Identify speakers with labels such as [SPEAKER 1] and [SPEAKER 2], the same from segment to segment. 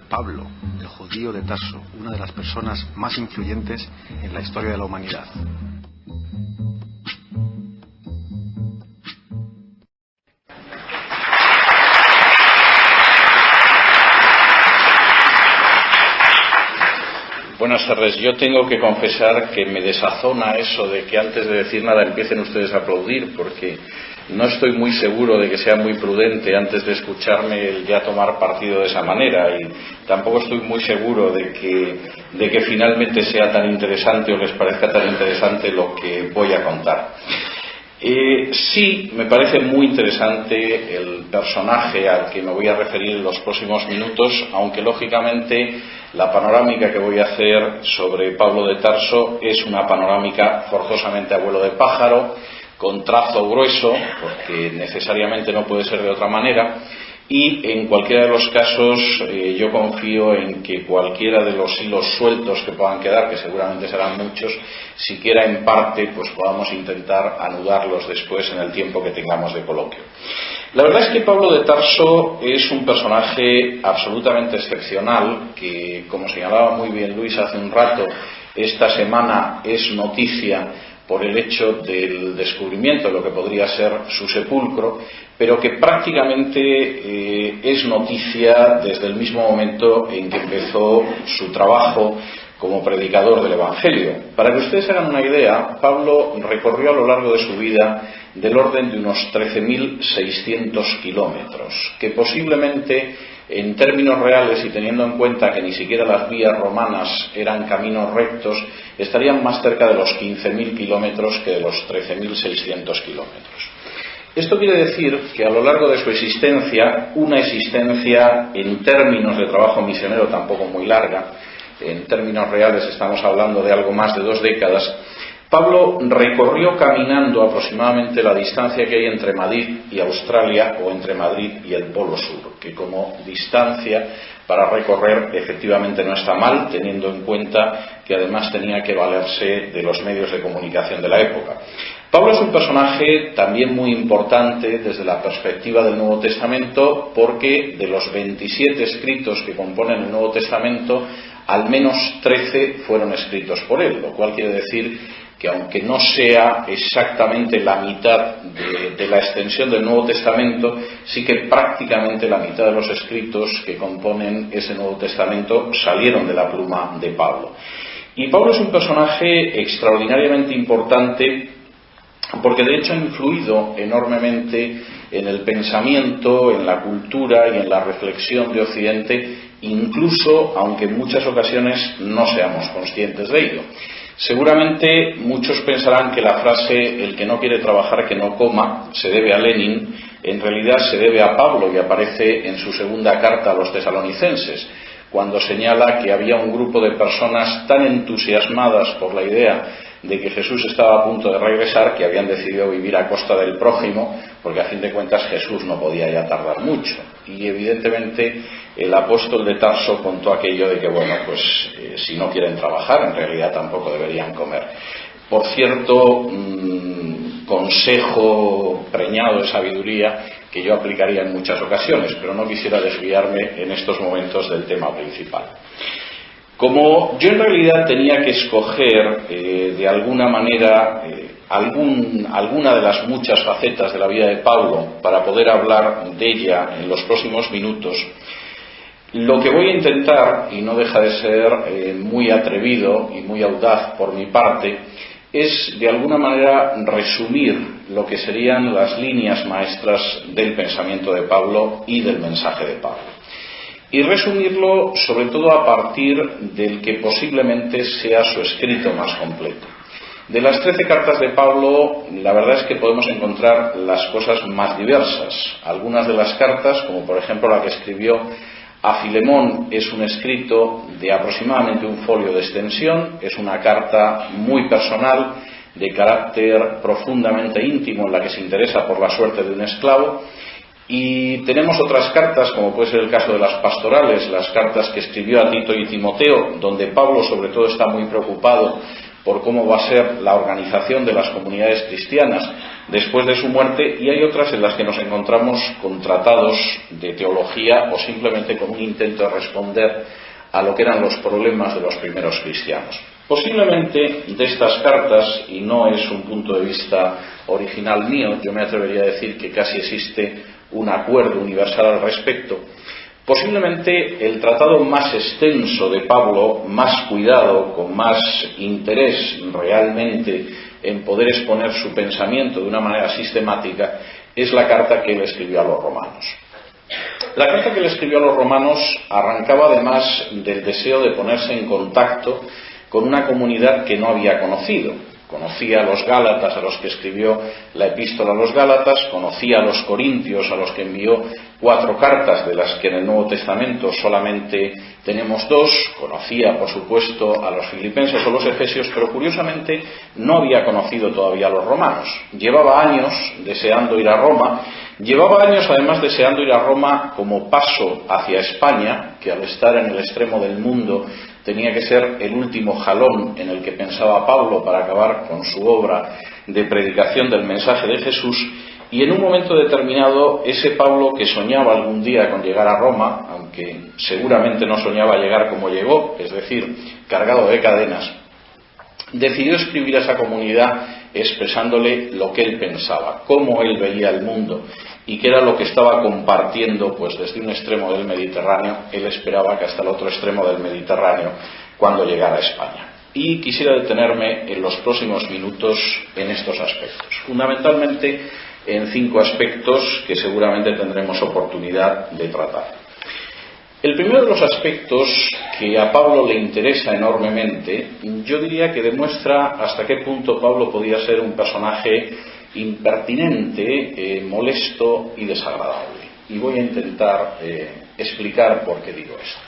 [SPEAKER 1] Pablo, el judío de Tarso, una de las personas más influyentes en la historia de la humanidad.
[SPEAKER 2] Buenas tardes. Yo tengo que confesar que me desazona eso de que antes de decir nada empiecen ustedes a aplaudir, porque no estoy muy seguro de que sea muy prudente antes de escucharme el ya tomar partido de esa manera, y tampoco estoy muy seguro de que finalmente sea tan interesante o les parezca tan interesante lo que voy a contar. Sí, me parece muy interesante el personaje al que me voy a referir en los próximos minutos, aunque lógicamente la panorámica que voy a hacer sobre Pablo de Tarso es una panorámica forzosamente a vuelo de pájaro, con trazo grueso, porque necesariamente no puede ser de otra manera, y en cualquiera de los casos yo confío en que cualquiera de los hilos sueltos que puedan quedar, que seguramente serán muchos, siquiera en parte pues podamos intentar anudarlos después en el tiempo que tengamos de coloquio. La verdad es que Pablo de Tarso es un personaje absolutamente excepcional, que, como señalaba muy bien Luis hace un rato, esta semana es noticia por el hecho del descubrimiento de lo que podría ser su sepulcro, pero que prácticamente es noticia desde el mismo momento en que empezó su trabajo como predicador del Evangelio. Para que ustedes hagan una idea, Pablo recorrió a lo largo de su vida del orden de unos 13.600 kilómetros, que posiblemente en términos reales, y teniendo en cuenta que ni siquiera las vías romanas eran caminos rectos, estarían más cerca de los 15.000 kilómetros que de los 13.600 kilómetros. Esto quiere decir que a lo largo de su existencia, una existencia en términos de trabajo misionero tampoco muy larga, en términos reales estamos hablando de algo más de 2 décadas, Pablo recorrió caminando aproximadamente la distancia que hay entre Madrid y Australia, o entre Madrid y el Polo Sur, que como distancia para recorrer efectivamente no está mal, teniendo en cuenta que además tenía que valerse de los medios de comunicación de la época. Pablo es un personaje también muy importante desde la perspectiva del Nuevo Testamento, porque de los 27 escritos que componen el Nuevo Testamento, al menos 13 fueron escritos por él, lo cual quiere decir que aunque no sea exactamente la mitad de la extensión del Nuevo Testamento, sí que prácticamente la mitad de los escritos que componen ese Nuevo Testamento salieron de la pluma de Pablo. Y Pablo es un personaje extraordinariamente importante porque de hecho ha influido enormemente en el pensamiento, en la cultura y en la reflexión de Occidente, incluso aunque en muchas ocasiones no seamos conscientes de ello. Seguramente muchos pensarán que la frase "el que no quiere trabajar que no coma" se debe a Lenin. En realidad se debe a Pablo, y aparece en su segunda carta a los tesalonicenses, cuando señala que había un grupo de personas tan entusiasmadas por la idea de que Jesús estaba a punto de regresar que habían decidido vivir a costa del prójimo, porque a fin de cuentas Jesús no podía ya tardar mucho. Y evidentemente el apóstol de Tarso contó aquello de que, bueno, pues si no quieren trabajar, en realidad tampoco deberían comer. Por cierto, consejo preñado de sabiduría que yo aplicaría en muchas ocasiones, pero no quisiera desviarme en estos momentos del tema principal. Como yo en realidad tenía que escoger de alguna manera alguna de las muchas facetas de la vida de Pablo para poder hablar de ella en los próximos minutos, lo que voy a intentar, y no deja de ser muy atrevido y muy audaz por mi parte, es de alguna manera resumir lo que serían las líneas maestras del pensamiento de Pablo y del mensaje de Pablo. Y resumirlo sobre todo a partir del que posiblemente sea su escrito más completo. De las 13 cartas de Pablo, la verdad es que podemos encontrar las cosas más diversas. Algunas de las cartas, como por ejemplo la que escribió a Filemón, es un escrito de aproximadamente un folio de extensión, es una carta muy personal, de carácter profundamente íntimo, en la que se interesa por la suerte de un esclavo. Y tenemos otras cartas, como puede ser el caso de las pastorales, las cartas que escribió a Tito y Timoteo, donde Pablo sobre todo está muy preocupado por cómo va a ser la organización de las comunidades cristianas después de su muerte, y hay otras en las que nos encontramos con tratados de teología o simplemente con un intento de responder a lo que eran los problemas de los primeros cristianos. Posiblemente de estas cartas, y no es un punto de vista original mío, yo me atrevería a decir que casi existe un acuerdo universal al respecto, posiblemente el tratado más extenso de Pablo, más cuidado, con más interés realmente en poder exponer su pensamiento de una manera sistemática, es la carta que él escribió a los romanos. La carta que él escribió a los romanos arrancaba además del deseo de ponerse en contacto con una comunidad que no había conocido. Conocía a los Gálatas, a los que escribió la epístola a los Gálatas, conocía a los Corintios, a los que envió 4 cartas, de las que en el Nuevo Testamento solamente tenemos 2, conocía, por supuesto, a los Filipenses o los Efesios, pero curiosamente no había conocido todavía a los romanos. Llevaba años deseando ir a Roma, llevaba años además deseando ir a Roma como paso hacia España, que al estar en el extremo del mundo tenía que ser el último jalón en el que pensaba Pablo para acabar con su obra de predicación del mensaje de Jesús, y en un momento determinado ese Pablo que soñaba algún día con llegar a Roma, aunque seguramente no soñaba llegar como llegó, es decir, cargado de cadenas, decidió escribir a esa comunidad expresándole lo que él pensaba, cómo él veía el mundo y qué era lo que estaba compartiendo, pues desde un extremo del Mediterráneo, él esperaba que hasta el otro extremo del Mediterráneo cuando llegara a España. Y quisiera detenerme en los próximos minutos en estos aspectos, fundamentalmente en 5 aspectos que seguramente tendremos oportunidad de tratar. El primero de los aspectos que a Pablo le interesa enormemente, yo diría que demuestra hasta qué punto Pablo podía ser un personaje impertinente, molesto y desagradable. Y voy a intentar explicar por qué digo esto.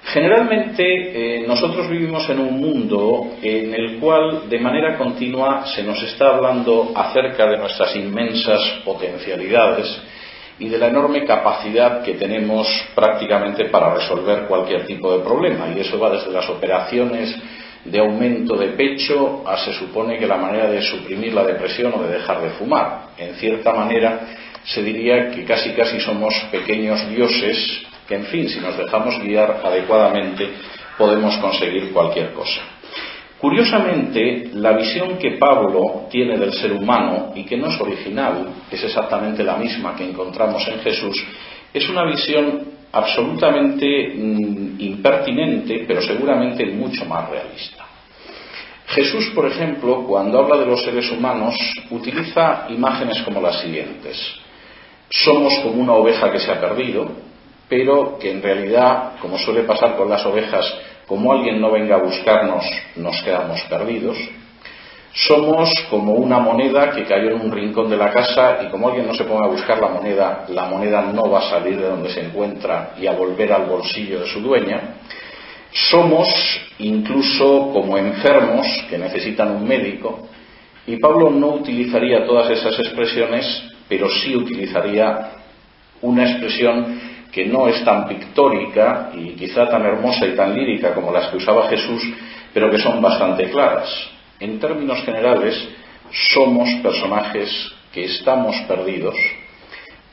[SPEAKER 2] Generalmente nosotros vivimos en un mundo en el cual de manera continua se nos está hablando acerca de nuestras inmensas potencialidades y de la enorme capacidad que tenemos prácticamente para resolver cualquier tipo de problema, y eso va desde las operaciones de aumento de pecho a se supone que la manera de suprimir la depresión o de dejar de fumar. En cierta manera se diría que casi somos pequeños dioses que, en fin, si nos dejamos guiar adecuadamente podemos conseguir cualquier cosa. Curiosamente, la visión que Pablo tiene del ser humano, y que no es original, es exactamente la misma que encontramos en Jesús, es una visión absolutamente impertinente, pero seguramente mucho más realista. Jesús, por ejemplo, cuando habla de los seres humanos, utiliza imágenes como las siguientes. Somos como una oveja que se ha perdido, pero que en realidad, como suele pasar con las ovejas, como alguien no venga a buscarnos, nos quedamos perdidos. Somos como una moneda que cayó en un rincón de la casa y como alguien no se ponga a buscar la moneda no va a salir de donde se encuentra y a volver al bolsillo de su dueña. Somos incluso como enfermos que necesitan un médico, y Pablo no utilizaría todas esas expresiones, pero sí utilizaría una expresión que no es tan pictórica y quizá tan hermosa y tan lírica como las que usaba Jesús, pero que son bastante claras. En términos generales, somos personajes que estamos perdidos,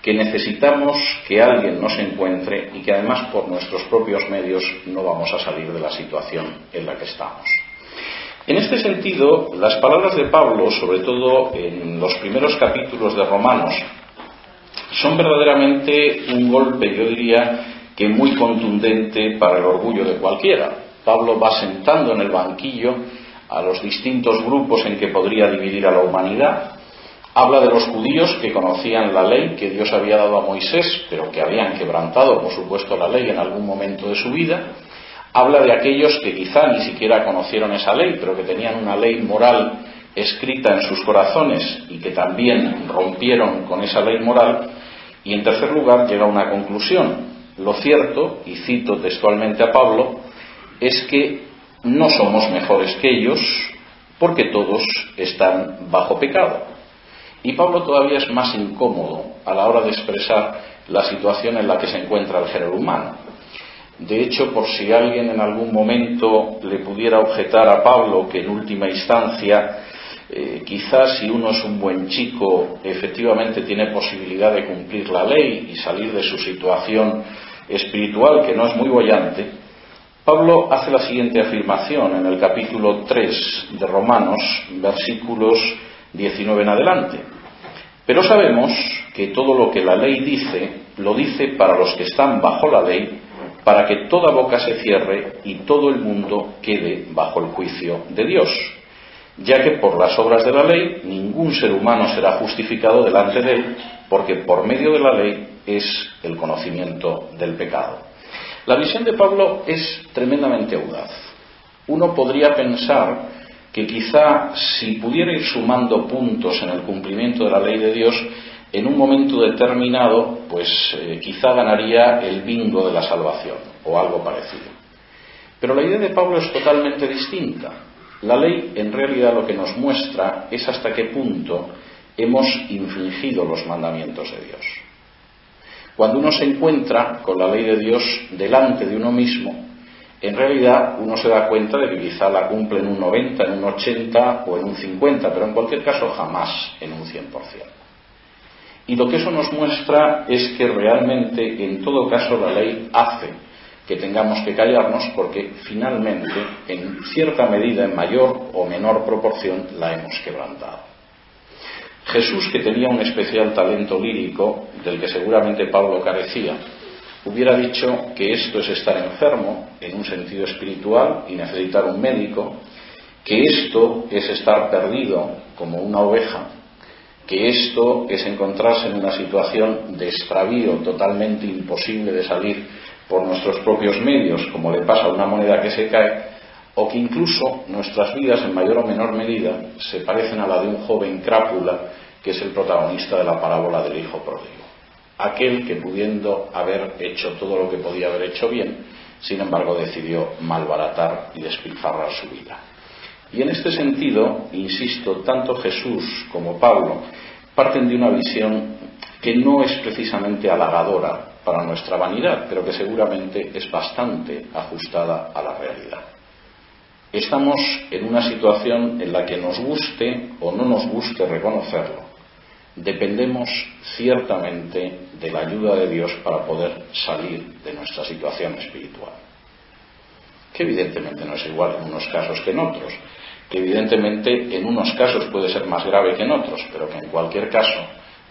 [SPEAKER 2] que necesitamos que alguien nos encuentre y que además por nuestros propios medios no vamos a salir de la situación en la que estamos. En este sentido, las palabras de Pablo, sobre todo en los primeros capítulos de Romanos, son verdaderamente un golpe, yo diría, que muy contundente para el orgullo de cualquiera. Pablo va sentando en el banquillo a los distintos grupos en que podría dividir a la humanidad. Habla de los judíos que conocían la ley que Dios había dado a Moisés, pero que habían quebrantado, por supuesto, la ley en algún momento de su vida. Habla de aquellos que quizá ni siquiera conocieron esa ley, pero que tenían una ley moral escrita en sus corazones y que también rompieron con esa ley moral. Y en tercer lugar llega a una conclusión. Lo cierto, y cito textualmente a Pablo, es que no somos mejores que ellos porque todos están bajo pecado. Y Pablo todavía es más incómodo a la hora de expresar la situación en la que se encuentra el género humano. De hecho, por si alguien en algún momento le pudiera objetar a Pablo que en última instancia quizás si uno es un buen chico efectivamente tiene posibilidad de cumplir la ley y salir de su situación espiritual, que no es muy boyante, Pablo hace la siguiente afirmación en el capítulo 3 de Romanos, versículos 19 en adelante. Pero sabemos que todo lo que la ley dice, lo dice para los que están bajo la ley, para que toda boca se cierre y todo el mundo quede bajo el juicio de Dios, ya que por las obras de la ley ningún ser humano será justificado delante de él, porque por medio de la ley es el conocimiento del pecado. La visión de Pablo es tremendamente audaz. Uno podría pensar que quizá si pudiera ir sumando puntos en el cumplimiento de la ley de Dios, en un momento determinado, pues quizá ganaría el bingo de la salvación o algo parecido. Pero la idea de Pablo es totalmente distinta. La ley en realidad lo que nos muestra es hasta qué punto hemos infringido los mandamientos de Dios. Cuando uno se encuentra con la ley de Dios delante de uno mismo, en realidad uno se da cuenta de que quizá la cumple en un 90, en un 80 o en un 50, pero en cualquier caso jamás en un 100%. Y lo que eso nos muestra es que realmente, en todo caso, la ley hace que tengamos que callarnos porque finalmente, en cierta medida, en mayor o menor proporción, la hemos quebrantado. Jesús, que tenía un especial talento lírico, del que seguramente Pablo carecía, hubiera dicho que esto es estar enfermo, en un sentido espiritual, y necesitar un médico, que esto es estar perdido como una oveja, que esto es encontrarse en una situación de extravío totalmente imposible de salir por nuestros propios medios, como le pasa a una moneda que se cae, o que incluso nuestras vidas en mayor o menor medida se parecen a la de un joven crápula que es el protagonista de la parábola del hijo pródigo. Aquel que, pudiendo haber hecho todo lo que podía haber hecho bien, sin embargo decidió malbaratar y despilfarrar su vida. Y en este sentido, insisto, tanto Jesús como Pablo parten de una visión que no es precisamente halagadora para nuestra vanidad, pero que seguramente es bastante ajustada a la realidad. Estamos en una situación en la que nos guste o no nos guste reconocerlo, dependemos ciertamente de la ayuda de Dios para poder salir de nuestra situación espiritual, que evidentemente no es igual en unos casos que en otros, que evidentemente en unos casos puede ser más grave que en otros, pero que en cualquier caso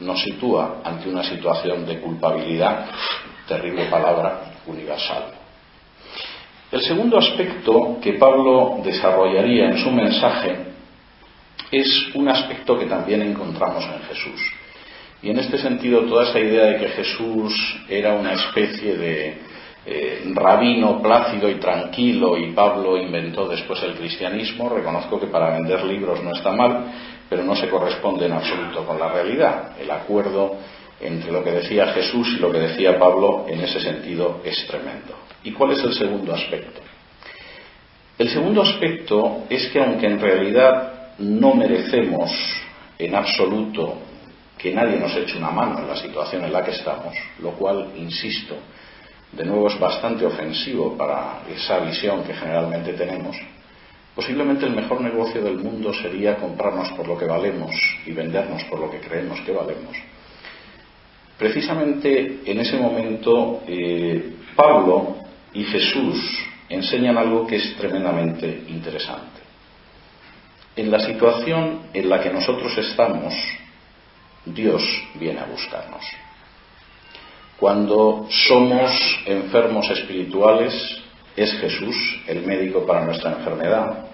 [SPEAKER 2] nos sitúa ante una situación de culpabilidad, terrible palabra, universal. El segundo aspecto que Pablo desarrollaría en su mensaje es un aspecto que también encontramos en Jesús. Y en este sentido, toda esa idea de que Jesús era una especie de rabino plácido y tranquilo y Pablo inventó después el cristianismo, reconozco que para vender libros no está mal, pero no se corresponde en absoluto con la realidad. El acuerdo entre lo que decía Jesús y lo que decía Pablo en ese sentido es tremendo. ¿Y cuál es el segundo aspecto? El segundo aspecto es que aunque en realidad no merecemos en absoluto que nadie nos eche una mano en la situación en la que estamos, lo cual, insisto, de nuevo es bastante ofensivo para esa visión que generalmente tenemos, posiblemente el mejor negocio del mundo sería comprarnos por lo que valemos y vendernos por lo que creemos que valemos. Precisamente en ese momento Pablo y Jesús enseñan algo que es tremendamente interesante. En la situación en la que nosotros estamos, Dios viene a buscarnos. Cuando somos enfermos espirituales, es Jesús el médico para nuestra enfermedad.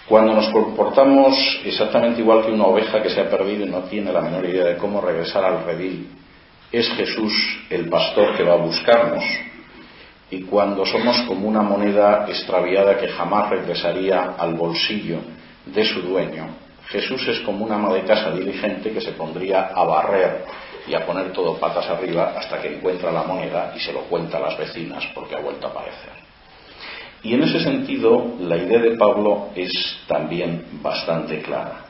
[SPEAKER 2] Cuando nos comportamos exactamente igual que una oveja que se ha perdido y no tiene la menor idea de cómo regresar al redil, es Jesús el pastor que va a buscarnos. Y cuando somos como una moneda extraviada que jamás regresaría al bolsillo de su dueño, Jesús es como una ama de casa diligente que se pondría a barrer y a poner todo patas arriba hasta que encuentra la moneda y se lo cuenta a las vecinas porque ha vuelto a aparecer. Y en ese sentido, la idea de Pablo es también bastante clara.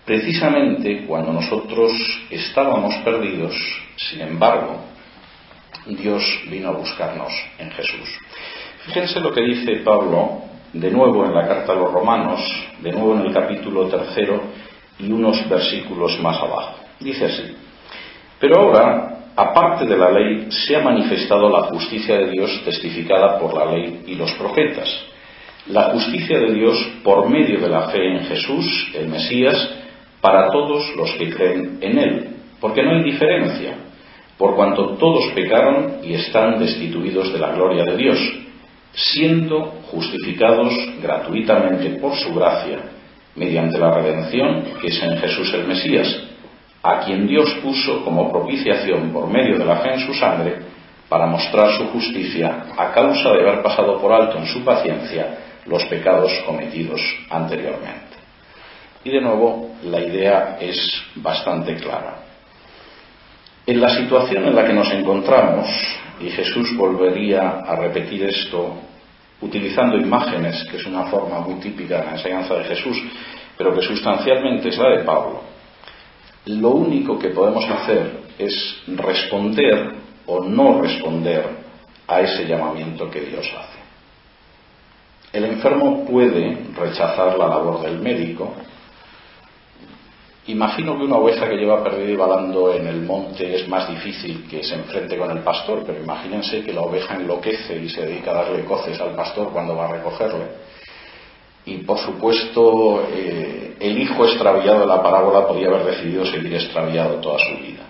[SPEAKER 2] Precisamente cuando nosotros estábamos perdidos, sin embargo, Dios vino a buscarnos en Jesús. Fíjense lo que dice Pablo, de nuevo en la carta a los Romanos, de nuevo en el capítulo 3 y unos versículos más abajo. Dice así: pero ahora, aparte de la ley, se ha manifestado la justicia de Dios testificada por la ley y los profetas. La justicia de Dios por medio de la fe en Jesús, el Mesías, para todos los que creen en Él, porque no hay diferencia, por cuanto todos pecaron y están destituidos de la gloria de Dios, siendo justificados gratuitamente por su gracia, mediante la redención que es en Jesús el Mesías, a quien Dios puso como propiciación por medio de la fe en su sangre, para mostrar su justicia a causa de haber pasado por alto en su paciencia los pecados cometidos anteriormente. Y de nuevo, la idea es bastante clara. En la situación en la que nos encontramos, y Jesús volvería a repetir esto utilizando imágenes, que es una forma muy típica de la enseñanza de Jesús, pero que sustancialmente es la de Pablo, lo único que podemos hacer es responder o no responder a ese llamamiento que Dios hace. El enfermo puede rechazar la labor del médico. Imagino que una oveja que lleva perdida y balando en el monte es más difícil que se enfrente con el pastor, pero imagínense que la oveja enloquece y se dedica a darle coces al pastor cuando va a recogerle. Y por supuesto, el hijo extraviado de la parábola podía haber decidido seguir extraviado toda su vida.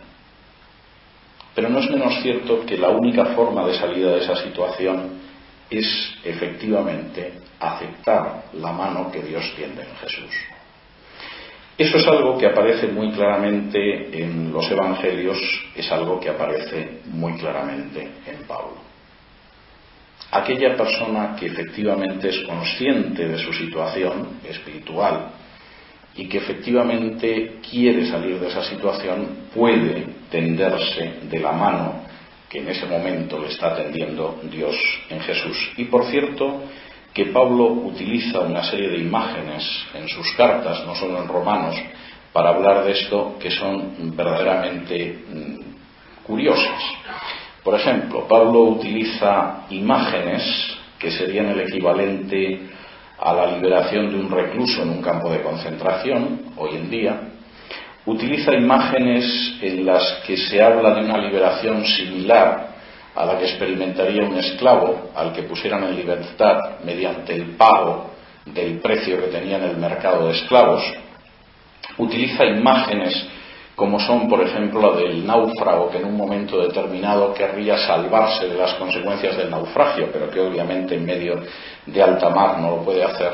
[SPEAKER 2] Pero no es menos cierto que la única forma de salida de esa situación es efectivamente aceptar la mano que Dios tiende en Jesús. Eso es algo que aparece muy claramente en los Evangelios, es algo que aparece muy claramente en Pablo. Aquella persona que efectivamente es consciente de su situación espiritual y que efectivamente quiere salir de esa situación puede tenderse de la mano que en ese momento le está tendiendo Dios en Jesús. Y por cierto, que Pablo utiliza una serie de imágenes en sus cartas, no solo en Romanos, para hablar de esto que son verdaderamente curiosas. Por ejemplo, Pablo utiliza imágenes que serían el equivalente a la liberación de un recluso en un campo de concentración, hoy en día. Utiliza imágenes en las que se habla de una liberación similar a la que experimentaría un esclavo al que pusieran en libertad mediante el pago del precio que tenía en el mercado de esclavos. Utiliza imágenes como son, por ejemplo, la del náufrago que en un momento determinado querría salvarse de las consecuencias del naufragio, pero que obviamente en medio de alta mar no lo puede hacer.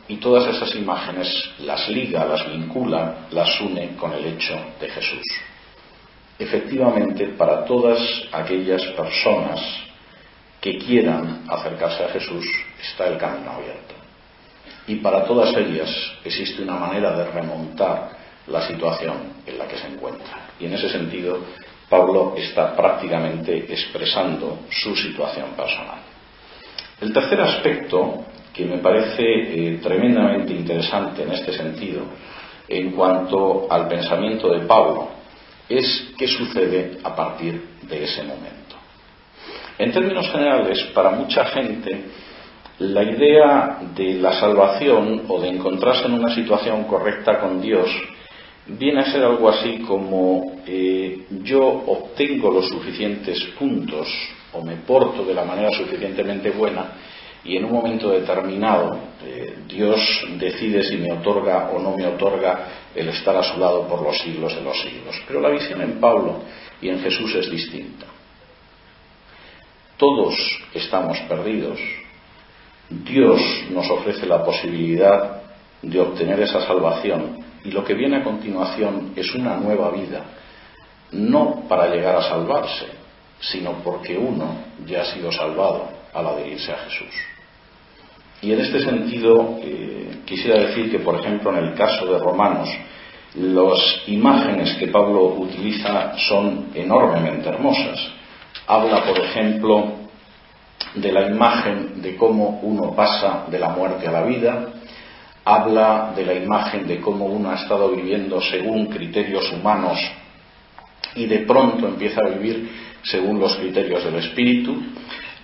[SPEAKER 2] Y todas esas imágenes las liga, las vincula, las une con el hecho de Jesús. Efectivamente, para todas aquellas personas que quieran acercarse a Jesús está el camino abierto. Y para todas ellas existe una manera de remontar la situación en la que se encuentra. Y en ese sentido, Pablo está prácticamente expresando su situación personal. El tercer aspecto, que me parece tremendamente interesante en este sentido, en cuanto al pensamiento de Pablo, es qué sucede a partir de ese momento. En términos generales, para mucha gente, la idea de la salvación o de encontrarse en una situación correcta con Dios viene a ser algo así como yo obtengo los suficientes puntos o me porto de la manera suficientemente buena y en un momento determinado Dios decide si me otorga o no me otorga el estar a su lado por los siglos de los siglos. Pero la visión en Pablo y en Jesús es distinta. Todos estamos perdidos. Dios nos ofrece la posibilidad de obtener esa salvación y lo que viene a continuación es una nueva vida, no para llegar a salvarse, sino porque uno ya ha sido salvado al adherirse a Jesús. Y en este sentido quisiera decir que, por ejemplo, en el caso de Romanos, las imágenes que Pablo utiliza son enormemente hermosas. Habla, por ejemplo, de la imagen de cómo uno pasa de la muerte a la vida, habla de la imagen de cómo uno ha estado viviendo según criterios humanos y de pronto empieza a vivir según los criterios del espíritu.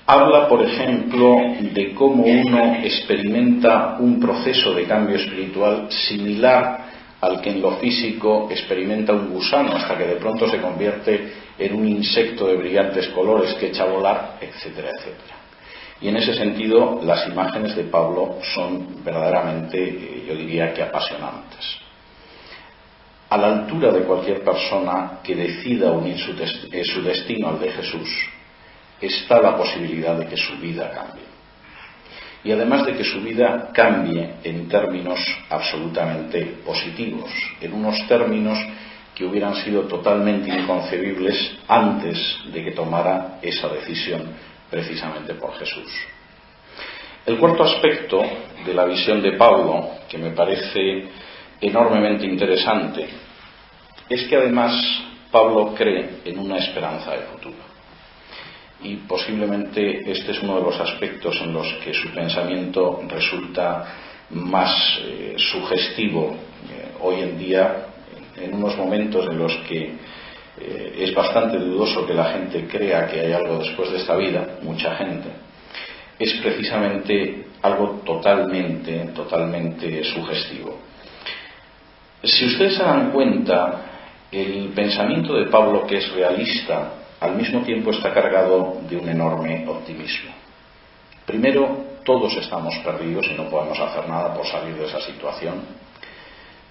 [SPEAKER 2] Habla, por ejemplo, de cómo uno experimenta un proceso de cambio espiritual similar al que en lo físico experimenta un gusano hasta que de pronto se convierte en un insecto de brillantes colores que echa a volar, etcétera, etcétera. Y en ese sentido, las imágenes de Pablo son verdaderamente, yo diría que apasionantes. A la altura de cualquier persona que decida unir su destino al de Jesús, está la posibilidad de que su vida cambie. Y además de que su vida cambie en términos absolutamente positivos, en unos términos que hubieran sido totalmente inconcebibles antes de que tomara esa decisión precisamente por Jesús. El cuarto aspecto de la visión de Pablo, que me parece enormemente interesante, es que además Pablo cree en una esperanza de futuro. Y posiblemente este es uno de los aspectos en los que su pensamiento resulta más sugestivo hoy en día, en unos momentos en los que es bastante dudoso que la gente crea que hay algo después de esta vida, mucha gente, es precisamente algo totalmente sugestivo. Si ustedes se dan cuenta, el pensamiento de Pablo, que es realista, al mismo tiempo está cargado de un enorme optimismo. Primero, todos estamos perdidos y no podemos hacer nada por salir de esa situación.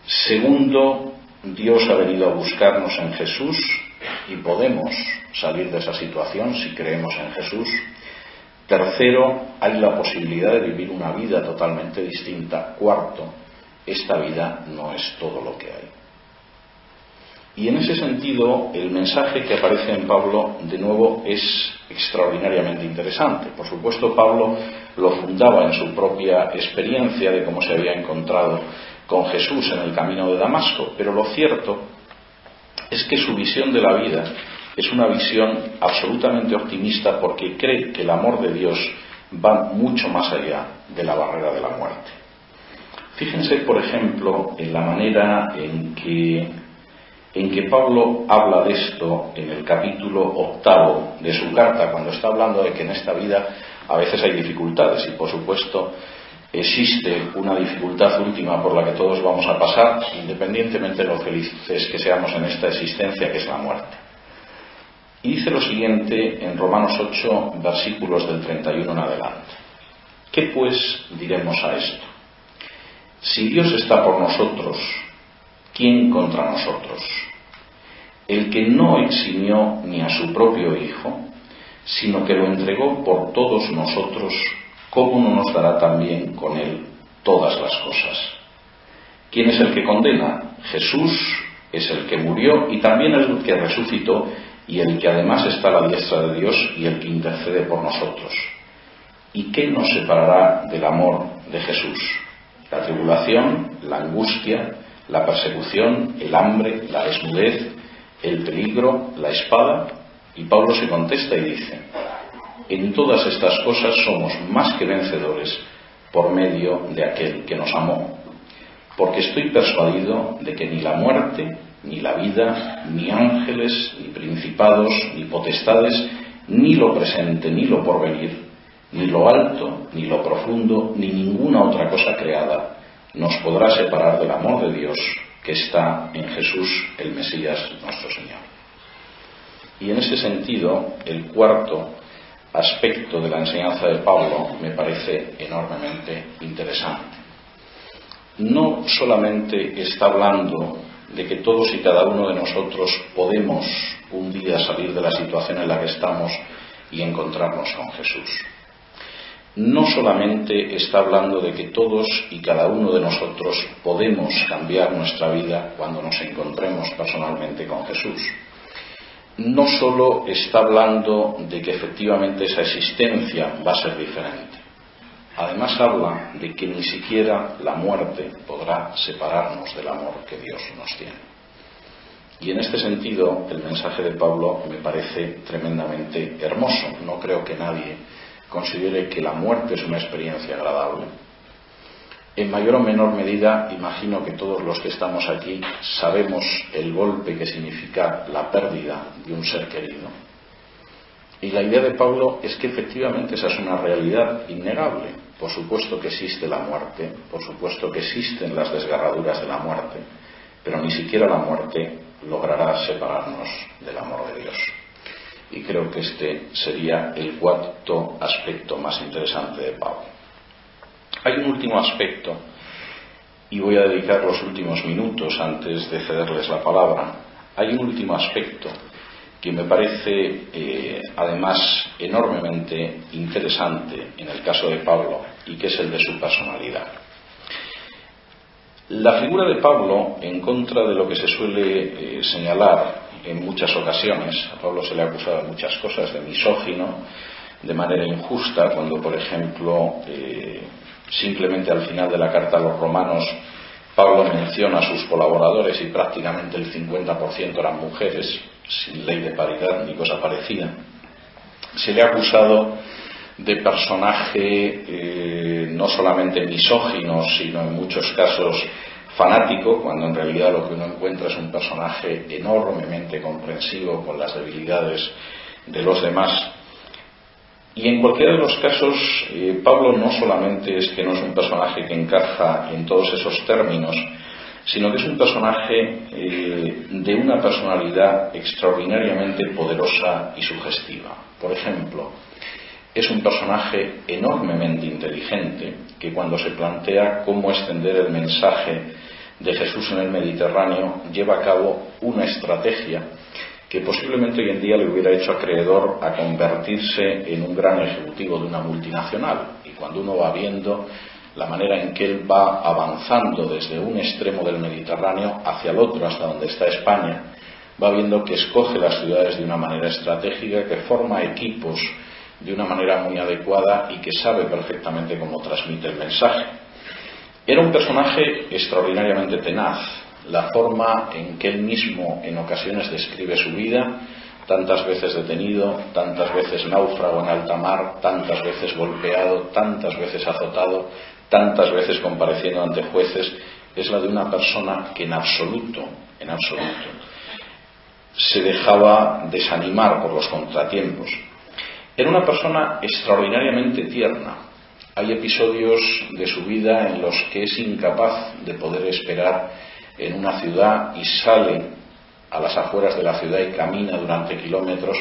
[SPEAKER 2] Segundo, Dios ha venido a buscarnos en Jesús y podemos salir de esa situación si creemos en Jesús. Tercero, hay la posibilidad de vivir una vida totalmente distinta. Cuarto, esta vida no es todo lo que hay. Y en ese sentido, el mensaje que aparece en Pablo, de nuevo, es extraordinariamente interesante. Por supuesto, Pablo lo fundaba en su propia experiencia de cómo se había encontrado con Jesús en el camino de Damasco, pero lo cierto es que su visión de la vida es una visión absolutamente optimista porque cree que el amor de Dios va mucho más allá de la barrera de la muerte. Fíjense, por ejemplo, en la manera en que Pablo habla de esto en el capítulo 8 de su carta, cuando está hablando de que en esta vida a veces hay dificultades y, por supuesto, existe una dificultad última por la que todos vamos a pasar, independientemente de lo felices que seamos en esta existencia, que es la muerte. Y dice lo siguiente en Romanos 8, versículos del 31 en adelante. ¿Qué pues diremos a esto? Si Dios está por nosotros, ¿quién contra nosotros? El que no eximió ni a su propio Hijo, sino que lo entregó por todos nosotros, ¿cómo no nos dará también con él todas las cosas? ¿Quién es el que condena? Jesús es el que murió y también el que resucitó y el que además está a la diestra de Dios y el que intercede por nosotros. ¿Y qué nos separará del amor de Jesús? La tribulación, la angustia, la persecución, el hambre, la desnudez, el peligro, la espada. Y Pablo se contesta y dice: en todas estas cosas somos más que vencedores por medio de aquel que nos amó. Porque estoy persuadido de que ni la muerte, ni la vida, ni ángeles, ni principados, ni potestades, ni lo presente, ni lo porvenir, ni lo alto, ni lo profundo, ni ninguna otra cosa creada nos podrá separar del amor de Dios que está en Jesús, el Mesías, nuestro Señor. Y en ese sentido, el cuarto aspecto de la enseñanza de Pablo me parece enormemente interesante. No solamente está hablando de que todos y cada uno de nosotros podemos un día salir de la situación en la que estamos y encontrarnos con Jesús. No solamente está hablando de que todos y cada uno de nosotros podemos cambiar nuestra vida cuando nos encontremos personalmente con Jesús. No solo está hablando de que efectivamente esa existencia va a ser diferente. Además habla de que ni siquiera la muerte podrá separarnos del amor que Dios nos tiene. Y en este sentido, el mensaje de Pablo me parece tremendamente hermoso. No creo que nadie considere que la muerte es una experiencia agradable. En mayor o menor medida, imagino que todos los que estamos aquí sabemos el golpe que significa la pérdida de un ser querido. Y la idea de Pablo es que efectivamente esa es una realidad innegable. Por supuesto que existe la muerte, por supuesto que existen las desgarraduras de la muerte, pero ni siquiera la muerte logrará separarnos del amor de Dios. Y creo que este sería el cuarto aspecto más interesante de Pablo. Hay un último aspecto, y voy a dedicar los últimos minutos antes de cederles la palabra. Hay un último aspecto que me parece además enormemente interesante en el caso de Pablo, y que es el de su personalidad. La figura de Pablo, en contra de lo que se suele señalar en muchas ocasiones, a Pablo se le ha acusado de muchas cosas, de misógino, de manera injusta, cuando por ejemplo simplemente al final de la carta a los romanos Pablo menciona a sus colaboradores y prácticamente el 50% eran mujeres, sin ley de paridad ni cosa parecida. Se le ha acusado de personaje no solamente misógino, sino en muchos casos fanático, cuando en realidad lo que uno encuentra es un personaje enormemente comprensivo con las debilidades de los demás. Y en cualquiera de los casos, Pablo no solamente es que no es un personaje que encaja en todos esos términos, sino que es un personaje de una personalidad extraordinariamente poderosa y sugestiva. Por ejemplo, es un personaje enormemente inteligente que cuando se plantea cómo extender el mensaje de Jesús en el Mediterráneo lleva a cabo una estrategia que posiblemente hoy en día le hubiera hecho acreedor a convertirse en un gran ejecutivo de una multinacional. Y cuando uno va viendo la manera en que él va avanzando desde un extremo del Mediterráneo hacia el otro, hasta donde está España, va viendo que escoge las ciudades de una manera estratégica, que forma equipos de una manera muy adecuada y que sabe perfectamente cómo transmite el mensaje. Era un personaje extraordinariamente tenaz. La forma en que él mismo en ocasiones describe su vida, tantas veces detenido, tantas veces náufrago en alta mar, tantas veces golpeado, tantas veces azotado, tantas veces compareciendo ante jueces, es la de una persona que en absoluto, se dejaba desanimar por los contratiempos. Era una persona extraordinariamente tierna. Hay episodios de su vida en los que es incapaz de poder esperar en una ciudad y sale a las afueras de la ciudad y camina durante kilómetros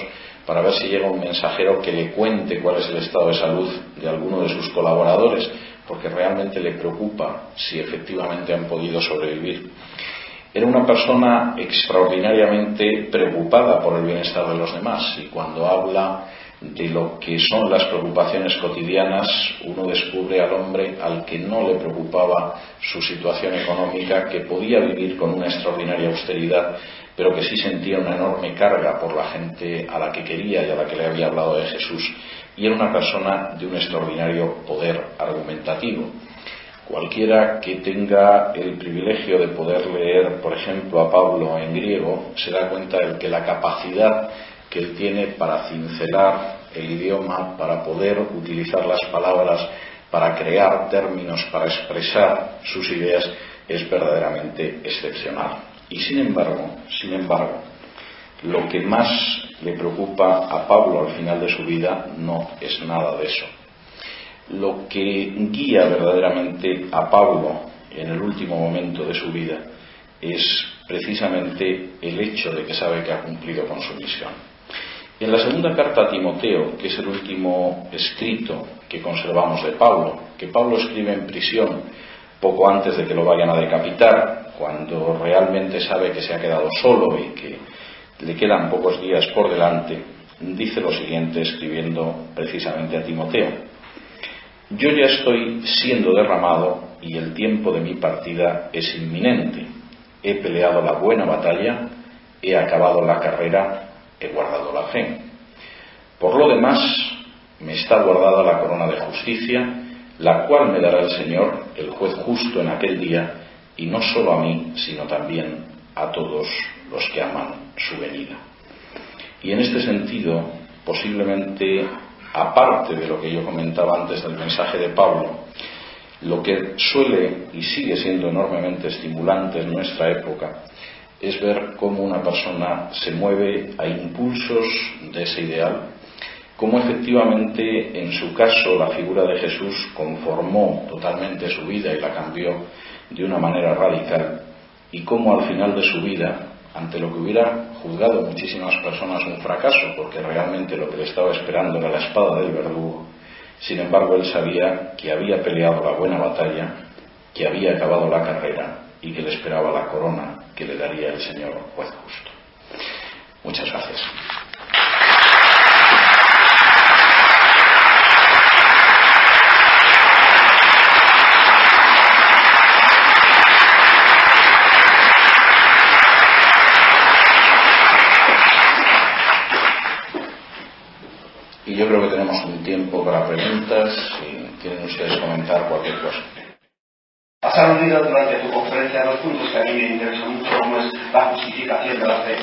[SPEAKER 2] para ver si llega un mensajero que le cuente cuál es el estado de salud de alguno de sus colaboradores, porque realmente le preocupa si efectivamente han podido sobrevivir. Era una persona extraordinariamente preocupada por el bienestar de los demás, y cuando habla de lo que son las preocupaciones cotidianas, uno descubre al hombre al que no le preocupaba su situación económica, que podía vivir con una extraordinaria austeridad, pero que sí sentía una enorme carga por la gente a la que quería y a la que le había hablado de Jesús. Y era una persona de un extraordinario poder argumentativo. Cualquiera que tenga el privilegio de poder leer, por ejemplo, a Pablo en griego, se da cuenta de que la capacidad que él tiene para cincelar el idioma, para poder utilizar las palabras, para crear términos, para expresar sus ideas, es verdaderamente excepcional. Y sin embargo, lo que más le preocupa a Pablo al final de su vida no es nada de eso. Lo que guía verdaderamente a Pablo en el último momento de su vida es precisamente el hecho de que sabe que ha cumplido con su misión. En la segunda carta a Timoteo, que es el último escrito que conservamos de Pablo, que Pablo escribe en prisión poco antes de que lo vayan a decapitar, cuando realmente sabe que se ha quedado solo y que le quedan pocos días por delante, dice lo siguiente escribiendo precisamente a Timoteo: yo ya estoy siendo derramado y el tiempo de mi partida es inminente. He peleado la buena batalla, he acabado la carrera, he guardado la fe. Por lo demás, me está guardada la corona de justicia, la cual me dará el Señor, el juez justo en aquel día, y no solo a mí, sino también a todos los que aman su venida. Y en este sentido, posiblemente, aparte de lo que yo comentaba antes del mensaje de Pablo, lo que suele y sigue siendo enormemente estimulante en nuestra época es ver cómo una persona se mueve a impulsos de ese ideal cómo efectivamente en su caso la figura de Jesús conformó totalmente su vida y la cambió de una manera radical, y cómo al final de su vida, ante lo que hubiera juzgado muchísimas personas un fracaso, porque realmente lo que le estaba esperando era la espada del verdugo, sin embargo él sabía que había peleado la buena batalla, que había acabado la carrera y que le esperaba la corona que le daría el Señor juez justo. Muchas gracias. Y yo creo que tenemos un tiempo para preguntas, si quieren ustedes comentar cualquier cosa.
[SPEAKER 3] Has aludido durante tu conferencia a dos puntos que a mí me interesan mucho, como es la justificación de la fe.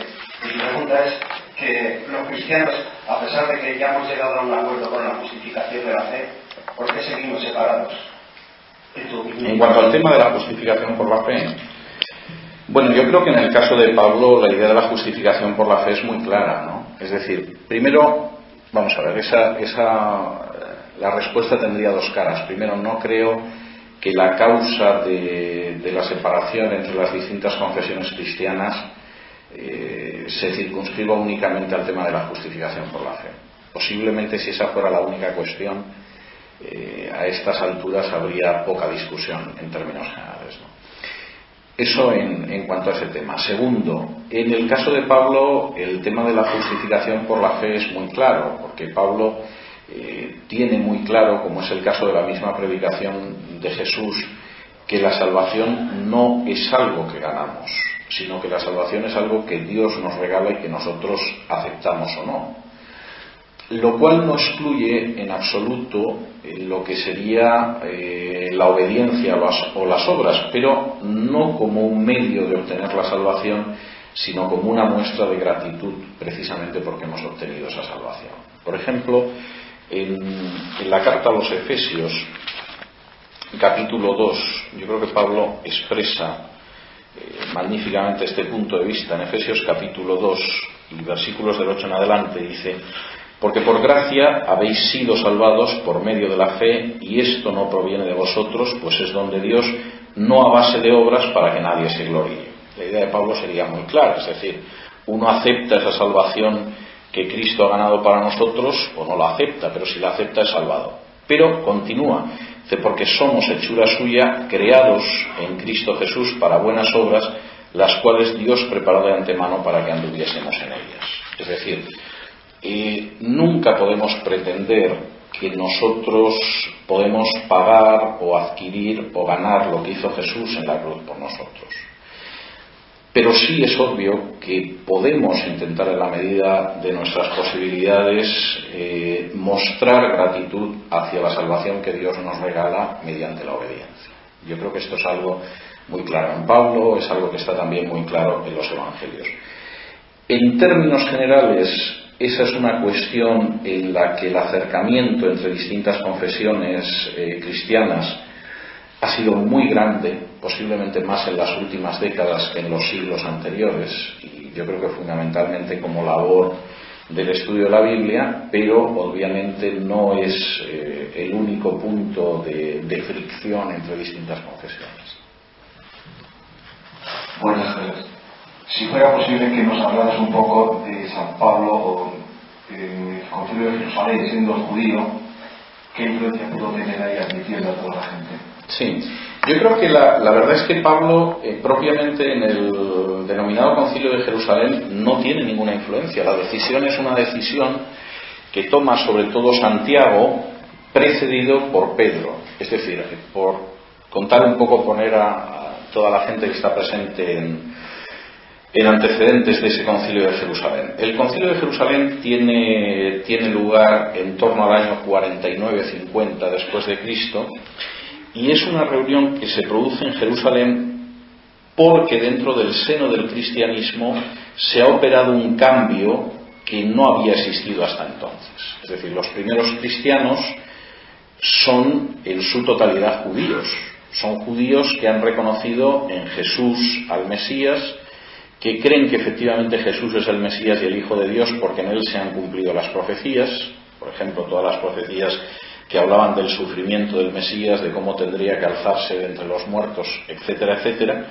[SPEAKER 3] Y mi pregunta es que los cristianos, a pesar de que ya hemos llegado a un acuerdo con la justificación de la fe, ¿por qué seguimos separados?
[SPEAKER 2] En cuanto al tema de la justificación por la fe, bueno, yo creo que en el caso de Pablo la idea de la justificación por la fe es muy clara, ¿no? Es decir, primero, vamos a ver, la respuesta tendría dos caras. Primero, no creo que la causa de la separación entre las distintas confesiones cristianas se circunscriba únicamente al tema de la justificación por la fe. Posiblemente, si esa fuera la única cuestión, a estas alturas habría poca discusión en términos generales, ¿no? Eso en cuanto a ese tema. Segundo, en el caso de Pablo, el tema de la justificación por la fe es muy claro, porque Pablo tiene muy claro, como es el caso de la misma predicación de Jesús, que la salvación no es algo que ganamos, sino que la salvación es algo que Dios nos regala y que nosotros aceptamos o no. Lo cual no excluye en absoluto lo que sería la obediencia o las obras, pero no como un medio de obtener la salvación, sino como una muestra de gratitud, precisamente porque hemos obtenido esa salvación. Por ejemplo, en la carta a los Efesios, capítulo 2, yo creo que Pablo expresa magníficamente este punto de vista. En Efesios capítulo 2 y versículos del 8 en adelante dice: porque por gracia habéis sido salvados por medio de la fe, y esto no proviene de vosotros, pues es don de Dios, no a base de obras, para que nadie se gloríe. La idea de Pablo sería muy clara, es decir, uno acepta esa salvación que Cristo ha ganado para nosotros o no la acepta, pero si la acepta es salvado. Pero continúa, dice, porque somos hechura suya, creados en Cristo Jesús para buenas obras, las cuales Dios preparó de antemano para que anduviésemos en ellas. Es decir, nunca podemos pretender que nosotros podemos pagar o adquirir o ganar lo que hizo Jesús en la cruz por nosotros. Pero sí es obvio que podemos intentar, en la medida de nuestras posibilidades, mostrar gratitud hacia la salvación que Dios nos regala mediante la obediencia. Yo creo que esto es algo muy claro en Pablo, es algo que está también muy claro en los Evangelios. En términos generales, esa es una cuestión en la que el acercamiento entre distintas confesiones cristianas ha sido muy grande, posiblemente más en las últimas décadas que en los siglos anteriores, y yo creo que fundamentalmente como labor del estudio de la Biblia, pero obviamente no es el único punto de fricción entre distintas confesiones.
[SPEAKER 3] Buenas tardes. Si fuera posible que nos hablaras un poco de San Pablo o el Concilio de Jerusalén, siendo judío, ¿qué influencia pudo tener ahí admitiendo a toda la gente?
[SPEAKER 2] Sí, yo creo que la verdad es que Pablo, propiamente en el denominado Concilio de Jerusalén, no tiene ninguna influencia. La decisión es una decisión que toma sobre todo Santiago, precedido por Pedro. Es decir, por contar un poco, poner a toda la gente que está presente en antecedentes de ese Concilio de Jerusalén. El Concilio de Jerusalén tiene lugar en torno al año 49-50 después de Cristo, y es una reunión que se produce en Jerusalén porque dentro del seno del cristianismo se ha operado un cambio que no había existido hasta entonces. Es decir, los primeros cristianos son en su totalidad judíos. Son judíos que han reconocido en Jesús al Mesías, que creen que efectivamente Jesús es el Mesías y el Hijo de Dios porque en él se han cumplido las profecías, Por ejemplo, todas las profecías que hablaban del sufrimiento del Mesías, de cómo tendría que alzarse de entre los muertos, etcétera, etcétera.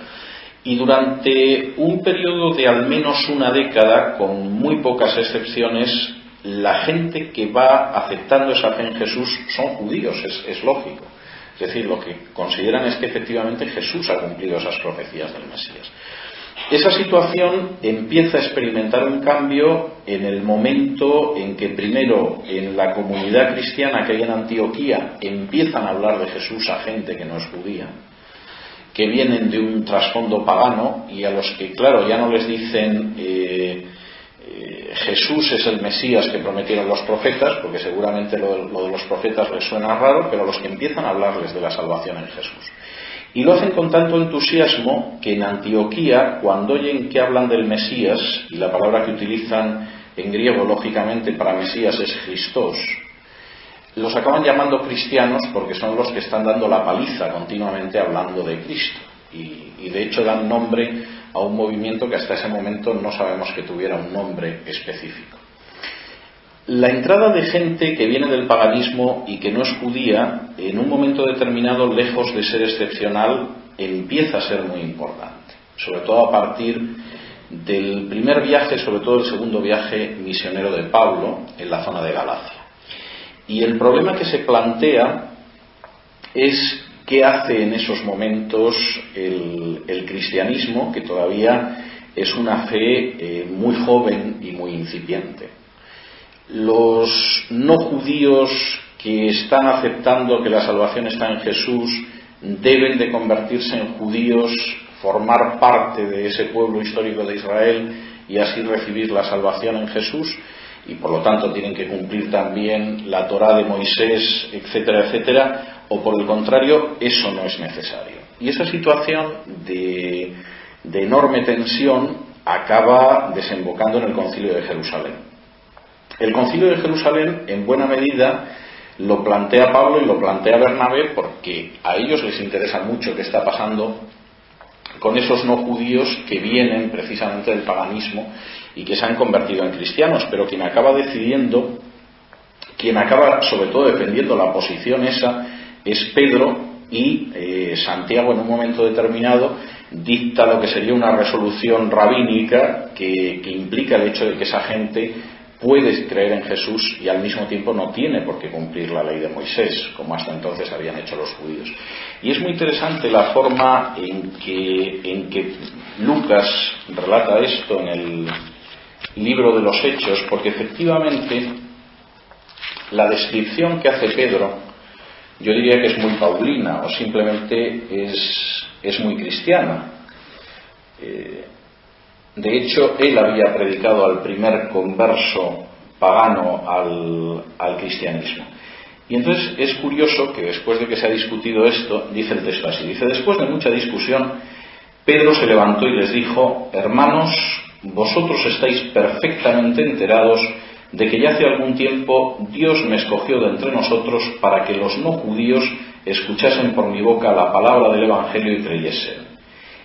[SPEAKER 2] Y durante un periodo de al menos una década, con muy pocas excepciones, la gente que va aceptando esa fe en Jesús son judíos, es lógico. Es decir, lo que consideran es que efectivamente Jesús ha cumplido esas profecías del Mesías. Esa situación empieza a experimentar un cambio en el momento en que primero en la comunidad cristiana que hay en Antioquía empiezan a hablar de Jesús a gente que no es judía, que vienen de un trasfondo pagano y a los que, claro, ya no les dicen Jesús es el Mesías que prometieron los profetas, porque seguramente lo de los profetas les suena raro, pero a los que empiezan a hablarles de la salvación en Jesús. Y lo hacen con tanto entusiasmo que en Antioquía, cuando oyen que hablan del Mesías, y la palabra que utilizan en griego, lógicamente, para Mesías es Christos, los acaban llamando cristianos porque son los que están dando la paliza continuamente hablando de Cristo. Y de hecho dan nombre a un movimiento que hasta ese momento no sabemos que tuviera un nombre específico. La entrada de gente que viene del paganismo y que no es judía, en un momento determinado, lejos de ser excepcional, empieza a ser muy importante, sobre todo a partir del primer viaje, sobre todo el segundo viaje misionero de Pablo en la zona de Galacia. Y el problema que se plantea es qué hace en esos momentos el cristianismo, que todavía es una fe muy joven y muy incipiente. Los no judíos que están aceptando que la salvación está en Jesús deben de convertirse en judíos, formar parte de ese pueblo histórico de Israel y así recibir la salvación en Jesús, y por lo tanto tienen que cumplir también la Torá de Moisés, etcétera, etcétera, o por el contrario, eso no es necesario. Y esa situación de enorme tensión acaba desembocando en el Concilio de Jerusalén. El Concilio de Jerusalén, en buena medida, lo plantea Pablo y lo plantea Bernabé porque a ellos les interesa mucho qué está pasando con esos no judíos que vienen precisamente del paganismo y que se han convertido en cristianos, pero quien acaba decidiendo, quien acaba sobre todo defendiendo la posición esa, es Pedro, y Santiago en un momento determinado dicta lo que sería una resolución rabínica que implica el hecho de que esa gente puede creer en Jesús y al mismo tiempo no tiene por qué cumplir la ley de Moisés, como hasta entonces habían hecho los judíos. Y es muy interesante la forma en que Lucas relata esto en el libro de los Hechos, porque efectivamente la descripción que hace Pedro, yo diría que es muy paulina o simplemente es muy cristiana. De hecho, él había predicado al primer converso pagano al cristianismo. Y entonces es curioso que después de que se ha discutido esto, dice el texto así, dice: después de mucha discusión, Pedro se levantó y les dijo: hermanos, vosotros estáis perfectamente enterados de que ya hace algún tiempo Dios me escogió de entre nosotros para que los no judíos escuchasen por mi boca la palabra del Evangelio y creyesen.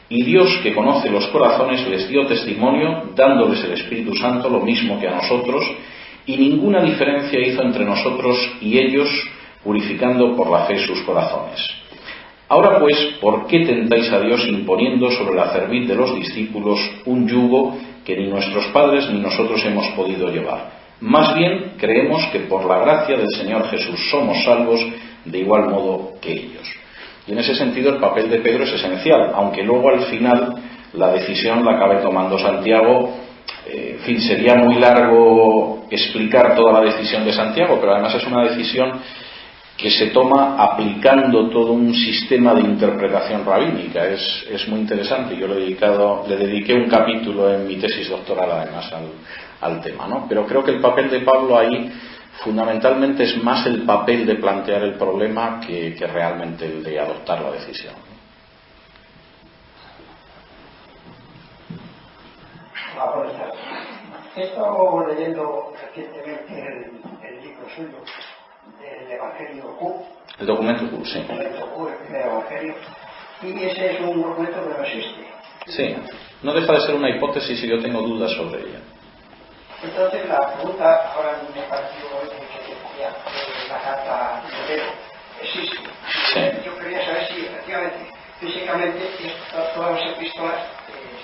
[SPEAKER 2] Y Dios, que conoce los corazones, les dio testimonio, dándoles el Espíritu Santo, lo mismo que a nosotros, y ninguna diferencia hizo entre nosotros y ellos, purificando por la fe sus corazones. Ahora pues, ¿por qué tentáis a Dios imponiendo sobre la cerviz de los discípulos un yugo que ni nuestros padres ni nosotros hemos podido llevar? Más bien, creemos que por la gracia del Señor Jesús somos salvos de igual modo que ellos. Y en ese sentido el papel de Pedro es esencial, aunque luego al final la decisión la acabe tomando Santiago. En fin, sería muy largo explicar toda la decisión de Santiago, pero además es una decisión que se toma aplicando todo un sistema de interpretación rabínica. Es muy interesante. Yo le dediqué un capítulo en mi tesis doctoral además al tema, ¿no? Pero creo que el papel de Pablo ahí fundamentalmente es más el papel de plantear el problema que realmente el de adoptar la decisión.
[SPEAKER 4] He estado leyendo recientemente el libro suyo del Evangelio Q.
[SPEAKER 2] El documento Q, sí.
[SPEAKER 4] El documento Q, el primer Evangelio. Y ese es un documento que no existe.
[SPEAKER 2] Sí, no deja de ser una hipótesis y yo tengo dudas sobre ella.
[SPEAKER 4] Entonces la pregunta ahora me pareció que la carta de Pedro existe.
[SPEAKER 2] Sí.
[SPEAKER 4] Yo quería saber si efectivamente, físicamente, todas las epístolas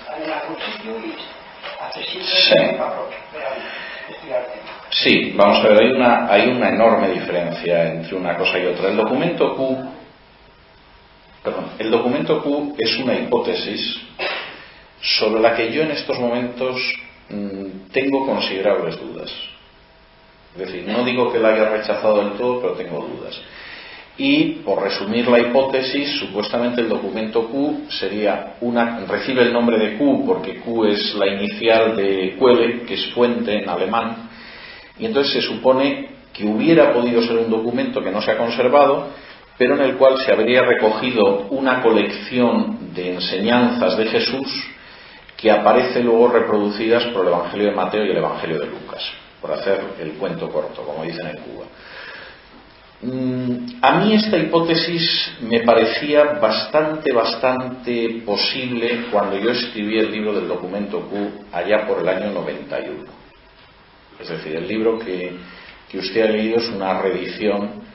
[SPEAKER 4] están en algún sitio y accesibles para estudiar el tema.
[SPEAKER 2] Sí, vamos a ver, hay una enorme diferencia entre una cosa y otra. El documento Q es una hipótesis sobre la que yo en estos momentos tengo considerables dudas. Es decir, no digo que la haya rechazado del todo, pero tengo dudas. Y, por resumir la hipótesis, supuestamente el documento Q recibe el nombre de Q porque Q es la inicial de Quelle, que es fuente en alemán, y entonces se supone que hubiera podido ser un documento que no se ha conservado, pero en el cual se habría recogido una colección de enseñanzas de Jesús que aparece luego reproducidas por el Evangelio de Mateo y el Evangelio de Lucas, por hacer el cuento corto, como dicen en Cuba. A mí esta hipótesis me parecía bastante posible cuando yo escribí el libro del documento Q allá por el año 91. Es decir, el libro que usted ha leído es una reedición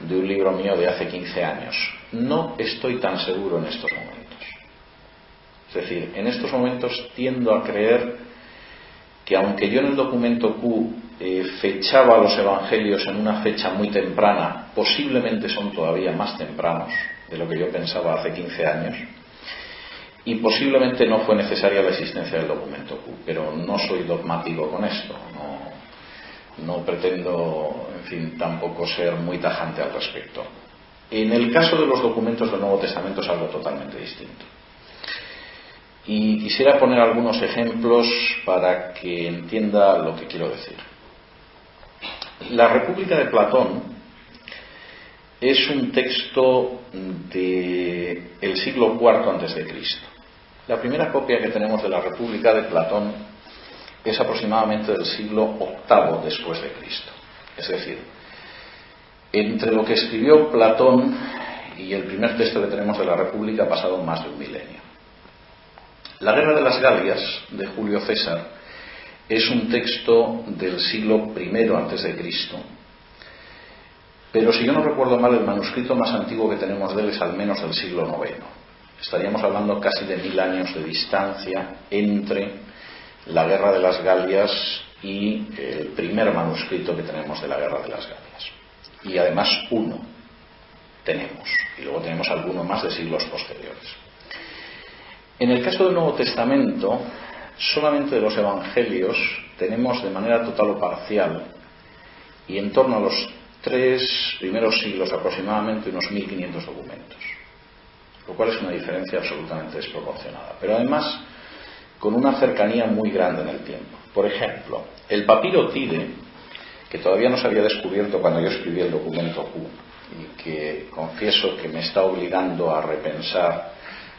[SPEAKER 2] de un libro mío de hace 15 años. No estoy tan seguro en estos momentos. Es decir, en estos momentos tiendo a creer que aunque yo en el documento Q fechaba los evangelios en una fecha muy temprana, posiblemente son todavía más tempranos de lo que yo pensaba hace 15 años, y posiblemente no fue necesaria la existencia del documento Q, pero no soy dogmático con esto, no pretendo, en fin, tampoco ser muy tajante al respecto. En el caso de los documentos del Nuevo Testamento es algo totalmente distinto. Y quisiera poner algunos ejemplos para que entienda lo que quiero decir. La República de Platón es un texto del siglo IV a.C. La primera copia que tenemos de la República de Platón es aproximadamente del siglo VIII después de Cristo. Es decir, entre lo que escribió Platón y el primer texto que tenemos de la República ha pasado más de un milenio. La Guerra de las Galias, de Julio César, es un texto del siglo I a.C., pero si yo no recuerdo mal, el manuscrito más antiguo que tenemos de él es al menos del siglo IX. Estaríamos hablando casi de 1000 años de distancia entre la Guerra de las Galias y el primer manuscrito que tenemos de la Guerra de las Galias. Y además uno tenemos, y luego tenemos alguno más de siglos posteriores. En el caso del Nuevo Testamento, solamente de los Evangelios tenemos de manera total o parcial, y en torno a los 3 primeros siglos aproximadamente, unos 1500 documentos, lo cual es una diferencia absolutamente desproporcionada, pero además con una cercanía muy grande en el tiempo. Por ejemplo, el papiro Tide, que todavía no se había descubierto cuando yo escribí el documento Q, y que confieso que me está obligando a repensar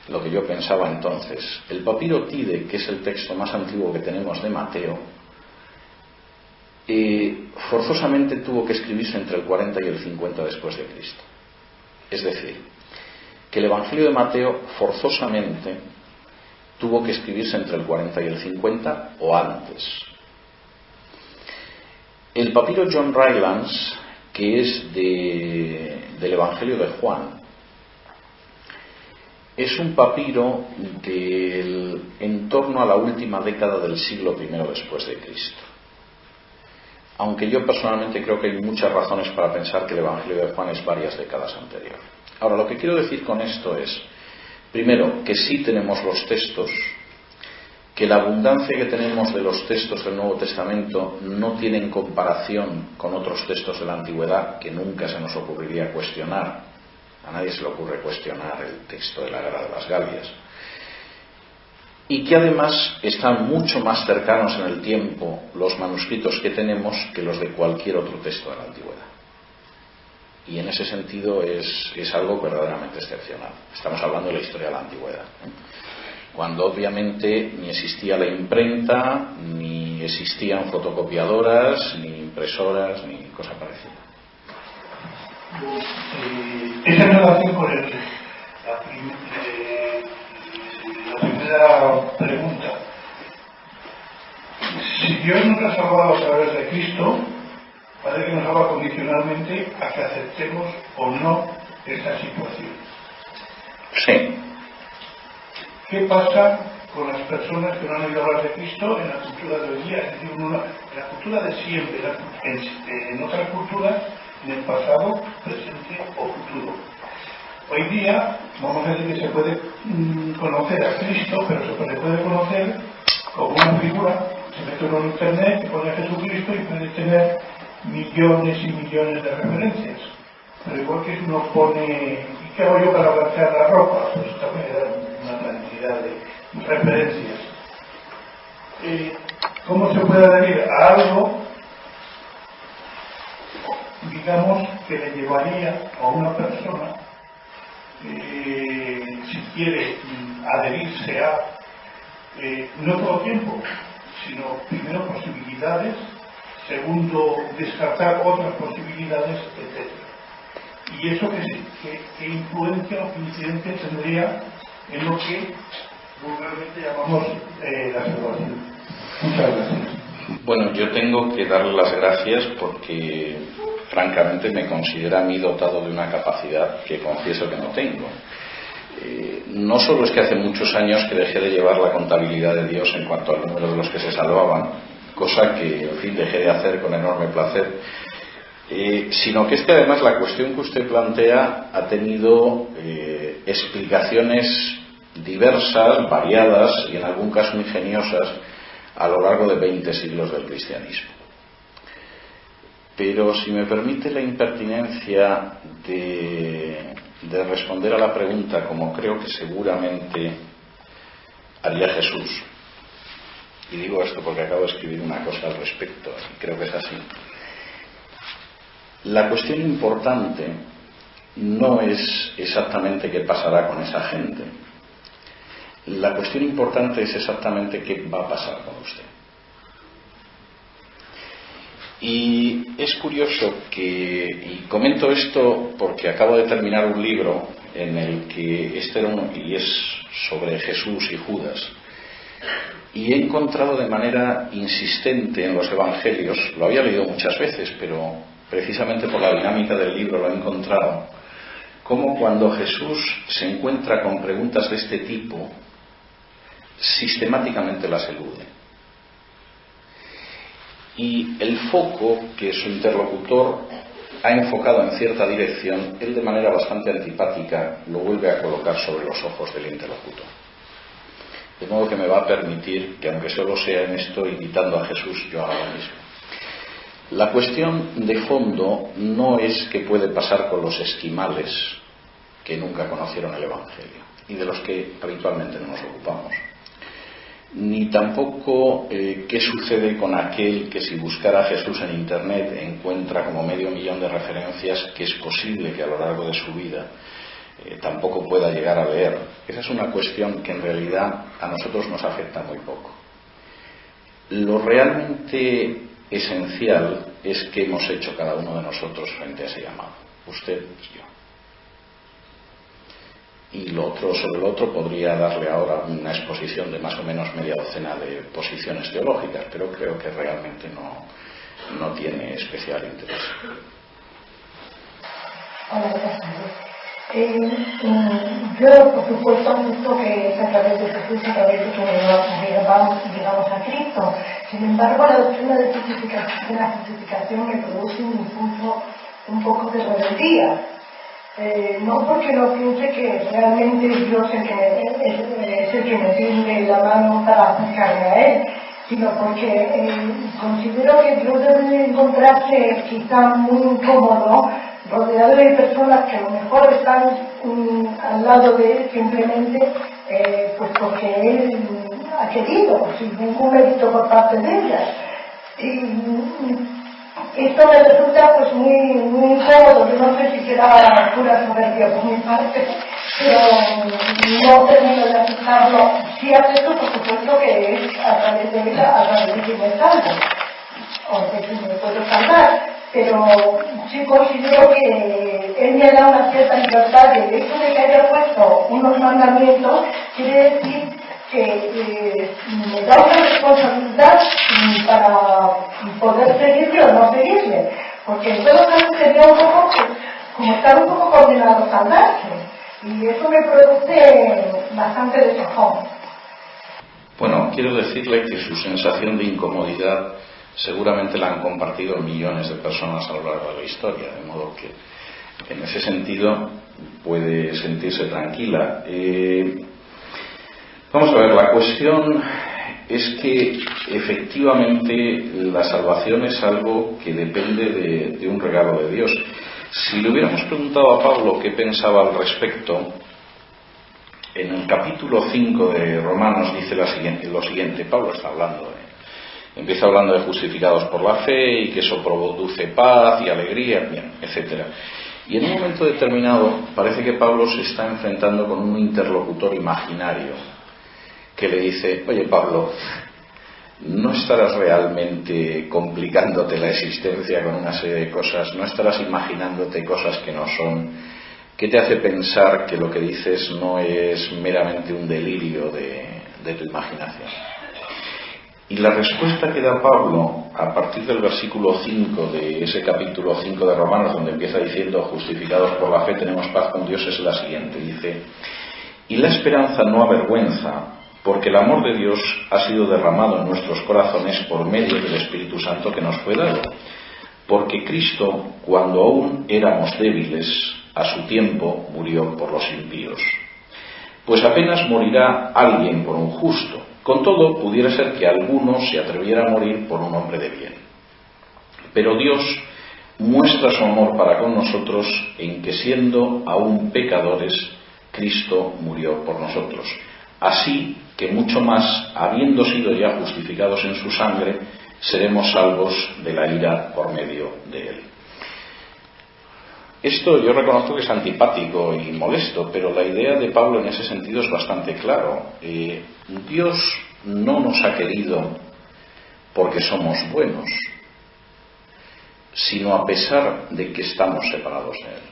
[SPEAKER 2] lo que yo pensaba entonces. El papiro Tide, que es el texto más antiguo que tenemos de Mateo, forzosamente tuvo que escribirse entre el 40 y el 50 después de Cristo. Es decir, que el Evangelio de Mateo forzosamente tuvo que escribirse entre el 40 y el 50 o antes. El papiro John Rylands, que es del Evangelio de Juan, es un papiro en torno a la última década del siglo I después de Cristo. Aunque yo personalmente creo que hay muchas razones para pensar que el Evangelio de Juan es varias décadas anterior. Ahora, lo que quiero decir con esto es, primero, que sí tenemos los textos, que la abundancia que tenemos de los textos del Nuevo Testamento no tienen comparación con otros textos de la Antigüedad que nunca se nos ocurriría cuestionar. A nadie se le ocurre cuestionar el texto de la Guerra de las Galias. Y que además están mucho más cercanos en el tiempo los manuscritos que tenemos que los de cualquier otro texto de la Antigüedad. Y en ese sentido es algo verdaderamente excepcional. Estamos hablando de la historia de la Antigüedad, cuando obviamente ni existía la imprenta, ni existían fotocopiadoras, ni impresoras, ni cosa parecida.
[SPEAKER 5] Esa relación con la primera pregunta. Si Dios nos ha salvado a través de Cristo, parece que nos habla condicionalmente a que aceptemos o no esa situación.
[SPEAKER 2] Sí.
[SPEAKER 5] ¿Qué pasa con las personas que no han oído hablar de Cristo en la cultura de hoy día? Es decir, en la cultura de siempre, en otras culturas, en el pasado, presente o futuro. Hoy día, vamos a decir que se puede conocer a Cristo, pero se puede conocer como una figura. Se mete uno en internet, se pone a Jesucristo y puede tener millones y millones de referencias. Pero igual que si uno pone, ¿y qué hago yo para planchar la ropa? Pues también da una cantidad de referencias. ¿Cómo se puede adherir a algo, digamos, que le llevaría a una persona, si quiere adherirse a, no todo tiempo, sino primero posibilidades, segundo descartar otras posibilidades, etc. ¿Y eso qué influencia o qué incidencia tendría en lo que vulgarmente llamamos la salvación? Muchas gracias.
[SPEAKER 2] Bueno, yo tengo que darle las gracias porque francamente me considero a mí dotado de una capacidad que confieso que no tengo. No solo es que hace muchos años que dejé de llevar la contabilidad de Dios en cuanto al número de los que se salvaban, cosa que, en fin, dejé de hacer con enorme placer, sino que es que además la cuestión que usted plantea ha tenido explicaciones diversas, variadas y en algún caso ingeniosas a lo largo de 20 siglos del cristianismo. Pero si me permite la impertinencia de responder a la pregunta como creo que seguramente haría Jesús, y digo esto porque acabo de escribir una cosa al respecto y creo que es así. La cuestión importante no es exactamente qué pasará con esa gente. La cuestión importante es exactamente qué va a pasar con usted. Y es curioso y comento esto porque acabo de terminar un libro en el que y es sobre Jesús y Judas. Y he encontrado de manera insistente en los evangelios, lo había leído muchas veces, pero precisamente por la dinámica del libro lo he encontrado, como cuando Jesús se encuentra con preguntas de este tipo, sistemáticamente las elude. Y el foco que su interlocutor ha enfocado en cierta dirección, él de manera bastante antipática lo vuelve a colocar sobre los ojos del interlocutor. De modo que me va a permitir que, aunque solo sea en esto imitando a Jesús, yo haga lo mismo. La cuestión de fondo no es qué puede pasar con los esquimales que nunca conocieron el Evangelio y de los que habitualmente no nos ocupamos, ni tampoco qué sucede con aquel que si buscara a Jesús en Internet encuentra como 500.000 de referencias que es posible que a lo largo de su vida tampoco pueda llegar a leer. Esa es una cuestión que en realidad a nosotros nos afecta muy poco. Lo realmente esencial es qué hemos hecho cada uno de nosotros frente a ese llamado, usted y yo. Y sobre lo otro podría darle ahora una exposición de más o menos media docena de posiciones teológicas, pero creo que realmente no tiene especial interés.
[SPEAKER 6] Hola, buenas tardes. Yo, por supuesto, visto que es a través de Jesús, a través de que llegamos a Cristo. Sin embargo, la doctrina de la justificación me produce un impulso un poco de rebeldía. No porque no piense que realmente Dios es el que me tiende la mano para acercarme a Él, sino porque considero que Dios debe encontrarse quizá muy incómodo, rodeado de personas que a lo mejor están al lado de Él simplemente pues porque Él ha querido, sin ningún mérito por parte de ellas. Esto me resulta pues muy incómodo. Yo no sé si será pura soberbia por mi parte, pero no termino de aceptarlo. Sí acepto, por supuesto, que es a través de ella, a través de que me salvo, o de que me puedo salvar, pero sí considero que él me da una cierta libertad. El hecho de que haya puesto unos mandamientos quiere decir que me da una responsabilidad para poder seguirle o no seguirle, porque en todo caso sería un poco como estar un poco condenado a salvarse, y eso me produce bastante desazón.
[SPEAKER 2] Bueno, quiero decirle que su sensación de incomodidad seguramente la han compartido millones de personas a lo largo de la historia, de modo que en ese sentido puede sentirse tranquila. Vamos a ver, la cuestión es que efectivamente la salvación es algo que depende de un regalo de Dios. Si le hubiéramos preguntado a Pablo qué pensaba al respecto, en el capítulo 5 de Romanos dice lo siguiente, Pablo está hablando, empieza hablando de justificados por la fe y que eso produce paz y alegría, bien, etc. Y en un momento determinado parece que Pablo se está enfrentando con un interlocutor imaginario que le dice: oye Pablo, ¿no estarás realmente complicándote la existencia con una serie de cosas? ¿No estarás imaginándote cosas que no son? ¿Qué te hace pensar que lo que dices no es meramente un delirio de tu imaginación? Y la respuesta que da Pablo a partir del versículo 5 de ese capítulo 5 de Romanos, donde empieza diciendo justificados por la fe tenemos paz con Dios, es la siguiente. Dice: y la esperanza no avergüenza, porque el amor de Dios ha sido derramado en nuestros corazones por medio del Espíritu Santo que nos fue dado. Porque Cristo, cuando aún éramos débiles, a su tiempo murió por los impíos. Pues apenas morirá alguien por un justo. Con todo, pudiera ser que alguno se atreviera a morir por un hombre de bien. Pero Dios muestra su amor para con nosotros en que, siendo aún pecadores, Cristo murió por nosotros. Así que mucho más, habiendo sido ya justificados en su sangre, seremos salvos de la ira por medio de él. Esto yo reconozco que es antipático y molesto, pero la idea de Pablo en ese sentido es bastante claro. Dios no nos ha querido porque somos buenos, sino a pesar de que estamos separados de él.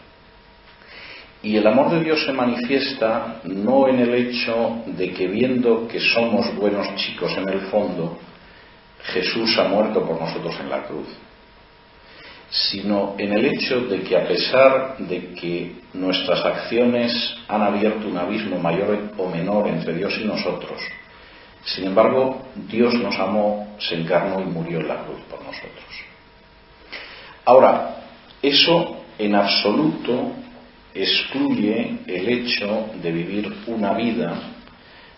[SPEAKER 2] Y el amor de Dios se manifiesta no en el hecho de que, viendo que somos buenos chicos en el fondo, Jesús ha muerto por nosotros en la cruz, sino en el hecho de que, a pesar de que nuestras acciones han abierto un abismo mayor o menor entre Dios y nosotros, sin embargo, Dios nos amó, se encarnó y murió en la cruz por nosotros. Ahora, eso en absoluto excluye el hecho de vivir una vida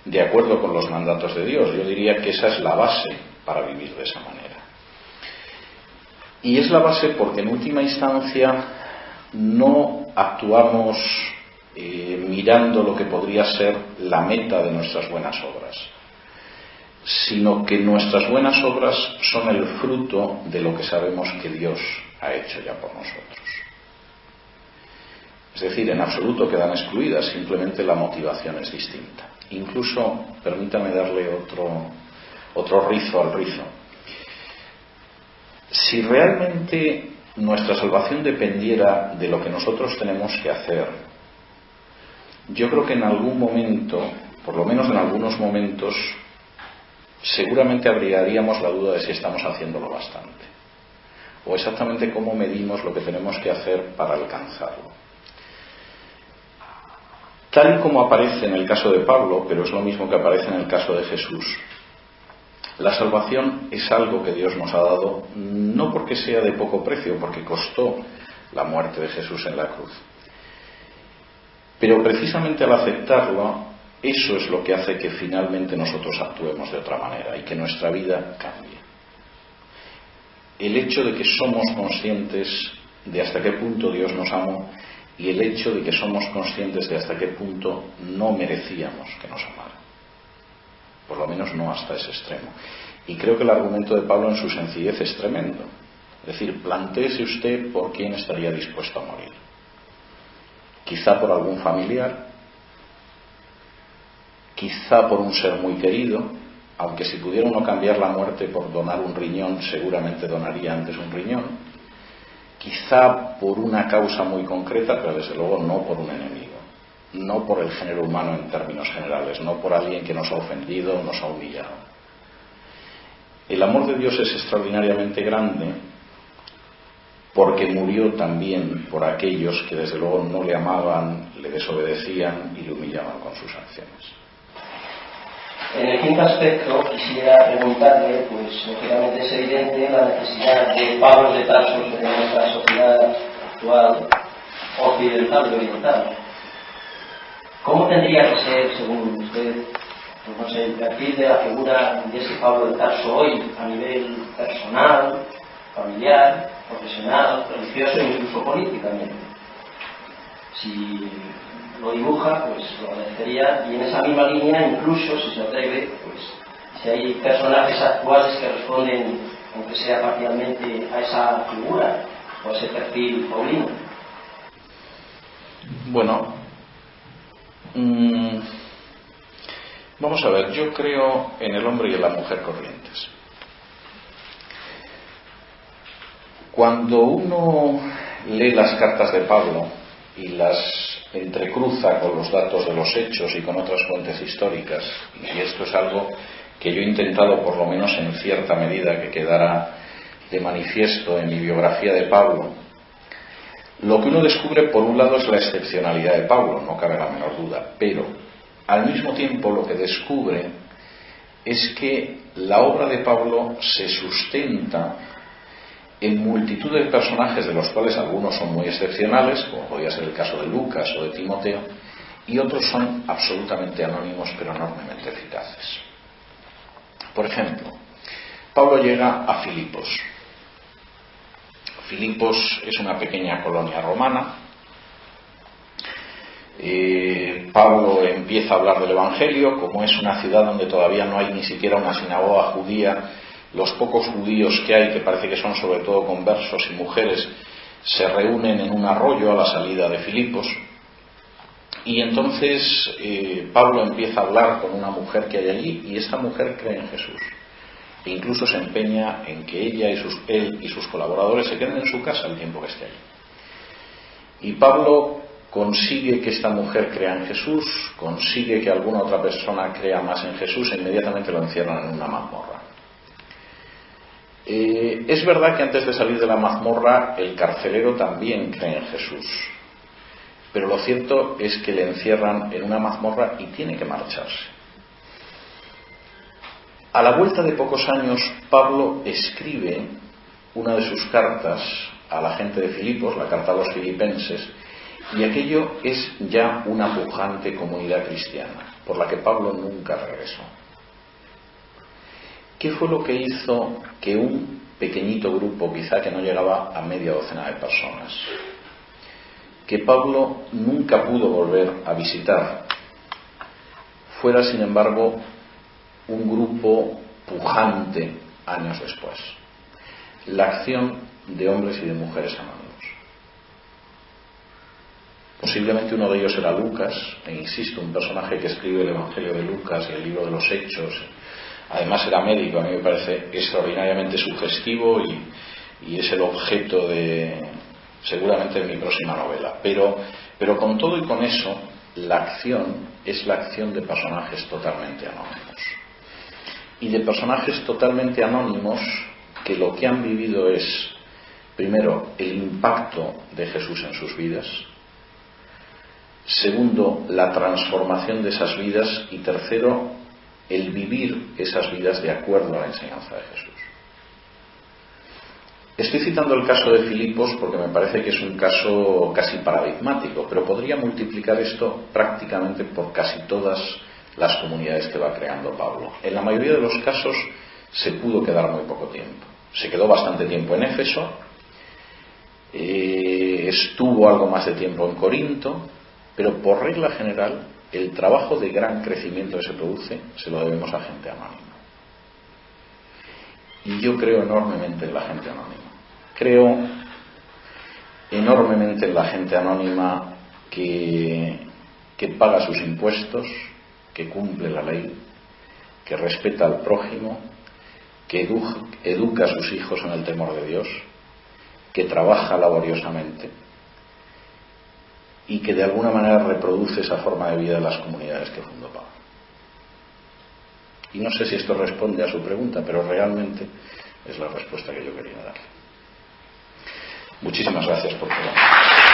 [SPEAKER 2] de acuerdo con los mandatos de Dios. Yo diría que esa es la base para vivir de esa manera. Y es la base porque en última instancia no actuamos mirando lo que podría ser la meta de nuestras buenas obras, sino que nuestras buenas obras son el fruto de lo que sabemos que Dios ha hecho ya por nosotros. Es decir, en absoluto quedan excluidas, simplemente la motivación es distinta. Incluso, permítame darle otro rizo al rizo. Si realmente nuestra salvación dependiera de lo que nosotros tenemos que hacer, yo creo que en algún momento, por lo menos en algunos momentos, seguramente abrigaríamos la duda de si estamos haciéndolo bastante, o exactamente cómo medimos lo que tenemos que hacer para alcanzarlo. Tal y como aparece en el caso de Pablo, pero es lo mismo que aparece en el caso de Jesús, la salvación es algo que Dios nos ha dado, no porque sea de poco precio, porque costó la muerte de Jesús en la cruz. Pero precisamente al aceptarlo, eso es lo que hace que finalmente nosotros actuemos de otra manera y que nuestra vida cambie. El hecho de que somos conscientes de hasta qué punto Dios nos amó y el hecho de que somos conscientes de hasta qué punto no merecíamos que nos amara. Por lo menos no hasta ese extremo. Y creo que el argumento de Pablo en su sencillez es tremendo. Es decir, plantéese usted por quién estaría dispuesto a morir. Quizá por algún familiar, quizá por un ser muy querido, aunque si pudiera uno cambiar la muerte por donar un riñón, seguramente donaría antes un riñón. Quizá por una causa muy concreta, pero desde luego no por un enemigo, no por el género humano en términos generales, no por alguien que nos ha ofendido o nos ha humillado. El amor de Dios es extraordinariamente grande porque murió también por aquellos que desde luego no le amaban, le desobedecían y le humillaban con sus acciones.
[SPEAKER 7] En el quinto aspecto quisiera preguntarle, pues lógicamente es evidente la necesidad de Pablos de Tarso en nuestra sociedad actual, occidental y oriental. ¿Cómo tendría que ser, según usted, pues no sé, el perfil de la figura de ese Pablo de Tarso hoy, a nivel personal, familiar, profesional, religioso e incluso políticamente? Si lo dibuja, pues lo agradecería, y en esa misma línea, incluso, si se atreve, pues si hay personajes actuales que responden, aunque sea parcialmente, a esa figura o a ese perfil paulino.
[SPEAKER 2] Bueno, vamos a ver, yo creo en el hombre y en la mujer corrientes. Cuando uno lee las cartas de Pablo y las entrecruza con los datos de los hechos y con otras fuentes históricas, y esto es algo que yo he intentado por lo menos en cierta medida que quedara de manifiesto en mi biografía de Pablo, lo que uno descubre por un lado es la excepcionalidad de Pablo, no cabe la menor duda, pero al mismo tiempo lo que descubre es que la obra de Pablo se sustenta en multitud de personajes, de los cuales algunos son muy excepcionales, como podría ser el caso de Lucas o de Timoteo, y otros son absolutamente anónimos pero enormemente eficaces. Por ejemplo, Pablo llega a Filipos. Filipos es una pequeña colonia romana. Pablo empieza a hablar del Evangelio. Como es una ciudad donde todavía no hay ni siquiera una sinagoga judía, los pocos judíos que hay, que parece que son sobre todo conversos y mujeres, se reúnen en un arroyo a la salida de Filipos. Y entonces Pablo empieza a hablar con una mujer que hay allí, y esta mujer cree en Jesús. E incluso se empeña en que él y sus colaboradores se queden en su casa el tiempo que esté allí. Y Pablo consigue que esta mujer crea en Jesús, consigue que alguna otra persona crea más en Jesús, e inmediatamente lo encierran en una mazmorra. Es verdad que antes de salir de la mazmorra el carcelero también cree en Jesús, pero lo cierto es que le encierran en una mazmorra y tiene que marcharse. A la vuelta de pocos años, Pablo escribe una de sus cartas a la gente de Filipos, la carta a los filipenses, y aquello es ya una pujante comunidad cristiana, por la que Pablo nunca regresó. ¿Qué fue lo que hizo que un pequeñito grupo, quizá que no llegaba a media docena de personas, que Pablo nunca pudo volver a visitar, fuera sin embargo un grupo pujante años después? La acción de hombres y de mujeres anónimos. Posiblemente uno de ellos era Lucas, e insisto, un personaje que escribe el Evangelio de Lucas y el libro de los Hechos. Además era médico, a mí me parece extraordinariamente sugestivo y es el objeto de, seguramente, de mi próxima novela. Pero con todo y con eso, la acción es la acción de personajes totalmente anónimos. Y de personajes totalmente anónimos que lo que han vivido es, primero, el impacto de Jesús en sus vidas; segundo, la transformación de esas vidas; y tercero, el vivir esas vidas de acuerdo a la enseñanza de Jesús. Estoy citando el caso de Filipos porque me parece que es un caso casi paradigmático, pero podría multiplicar esto prácticamente por casi todas las comunidades que va creando Pablo. En la mayoría de los casos se pudo quedar muy poco tiempo. Se quedó bastante tiempo en Éfeso, estuvo algo más de tiempo en Corinto, pero por regla general el trabajo de gran crecimiento que se produce se lo debemos a gente anónima. Y yo creo enormemente en la gente anónima. Creo enormemente en la gente anónima que paga sus impuestos, que cumple la ley, que respeta al prójimo, que educa a sus hijos en el temor de Dios, que trabaja laboriosamente y que de alguna manera reproduce esa forma de vida de las comunidades que fundó Pablo. Y no sé si esto responde a su pregunta, pero realmente es la respuesta que yo quería darle. Muchísimas gracias por todo.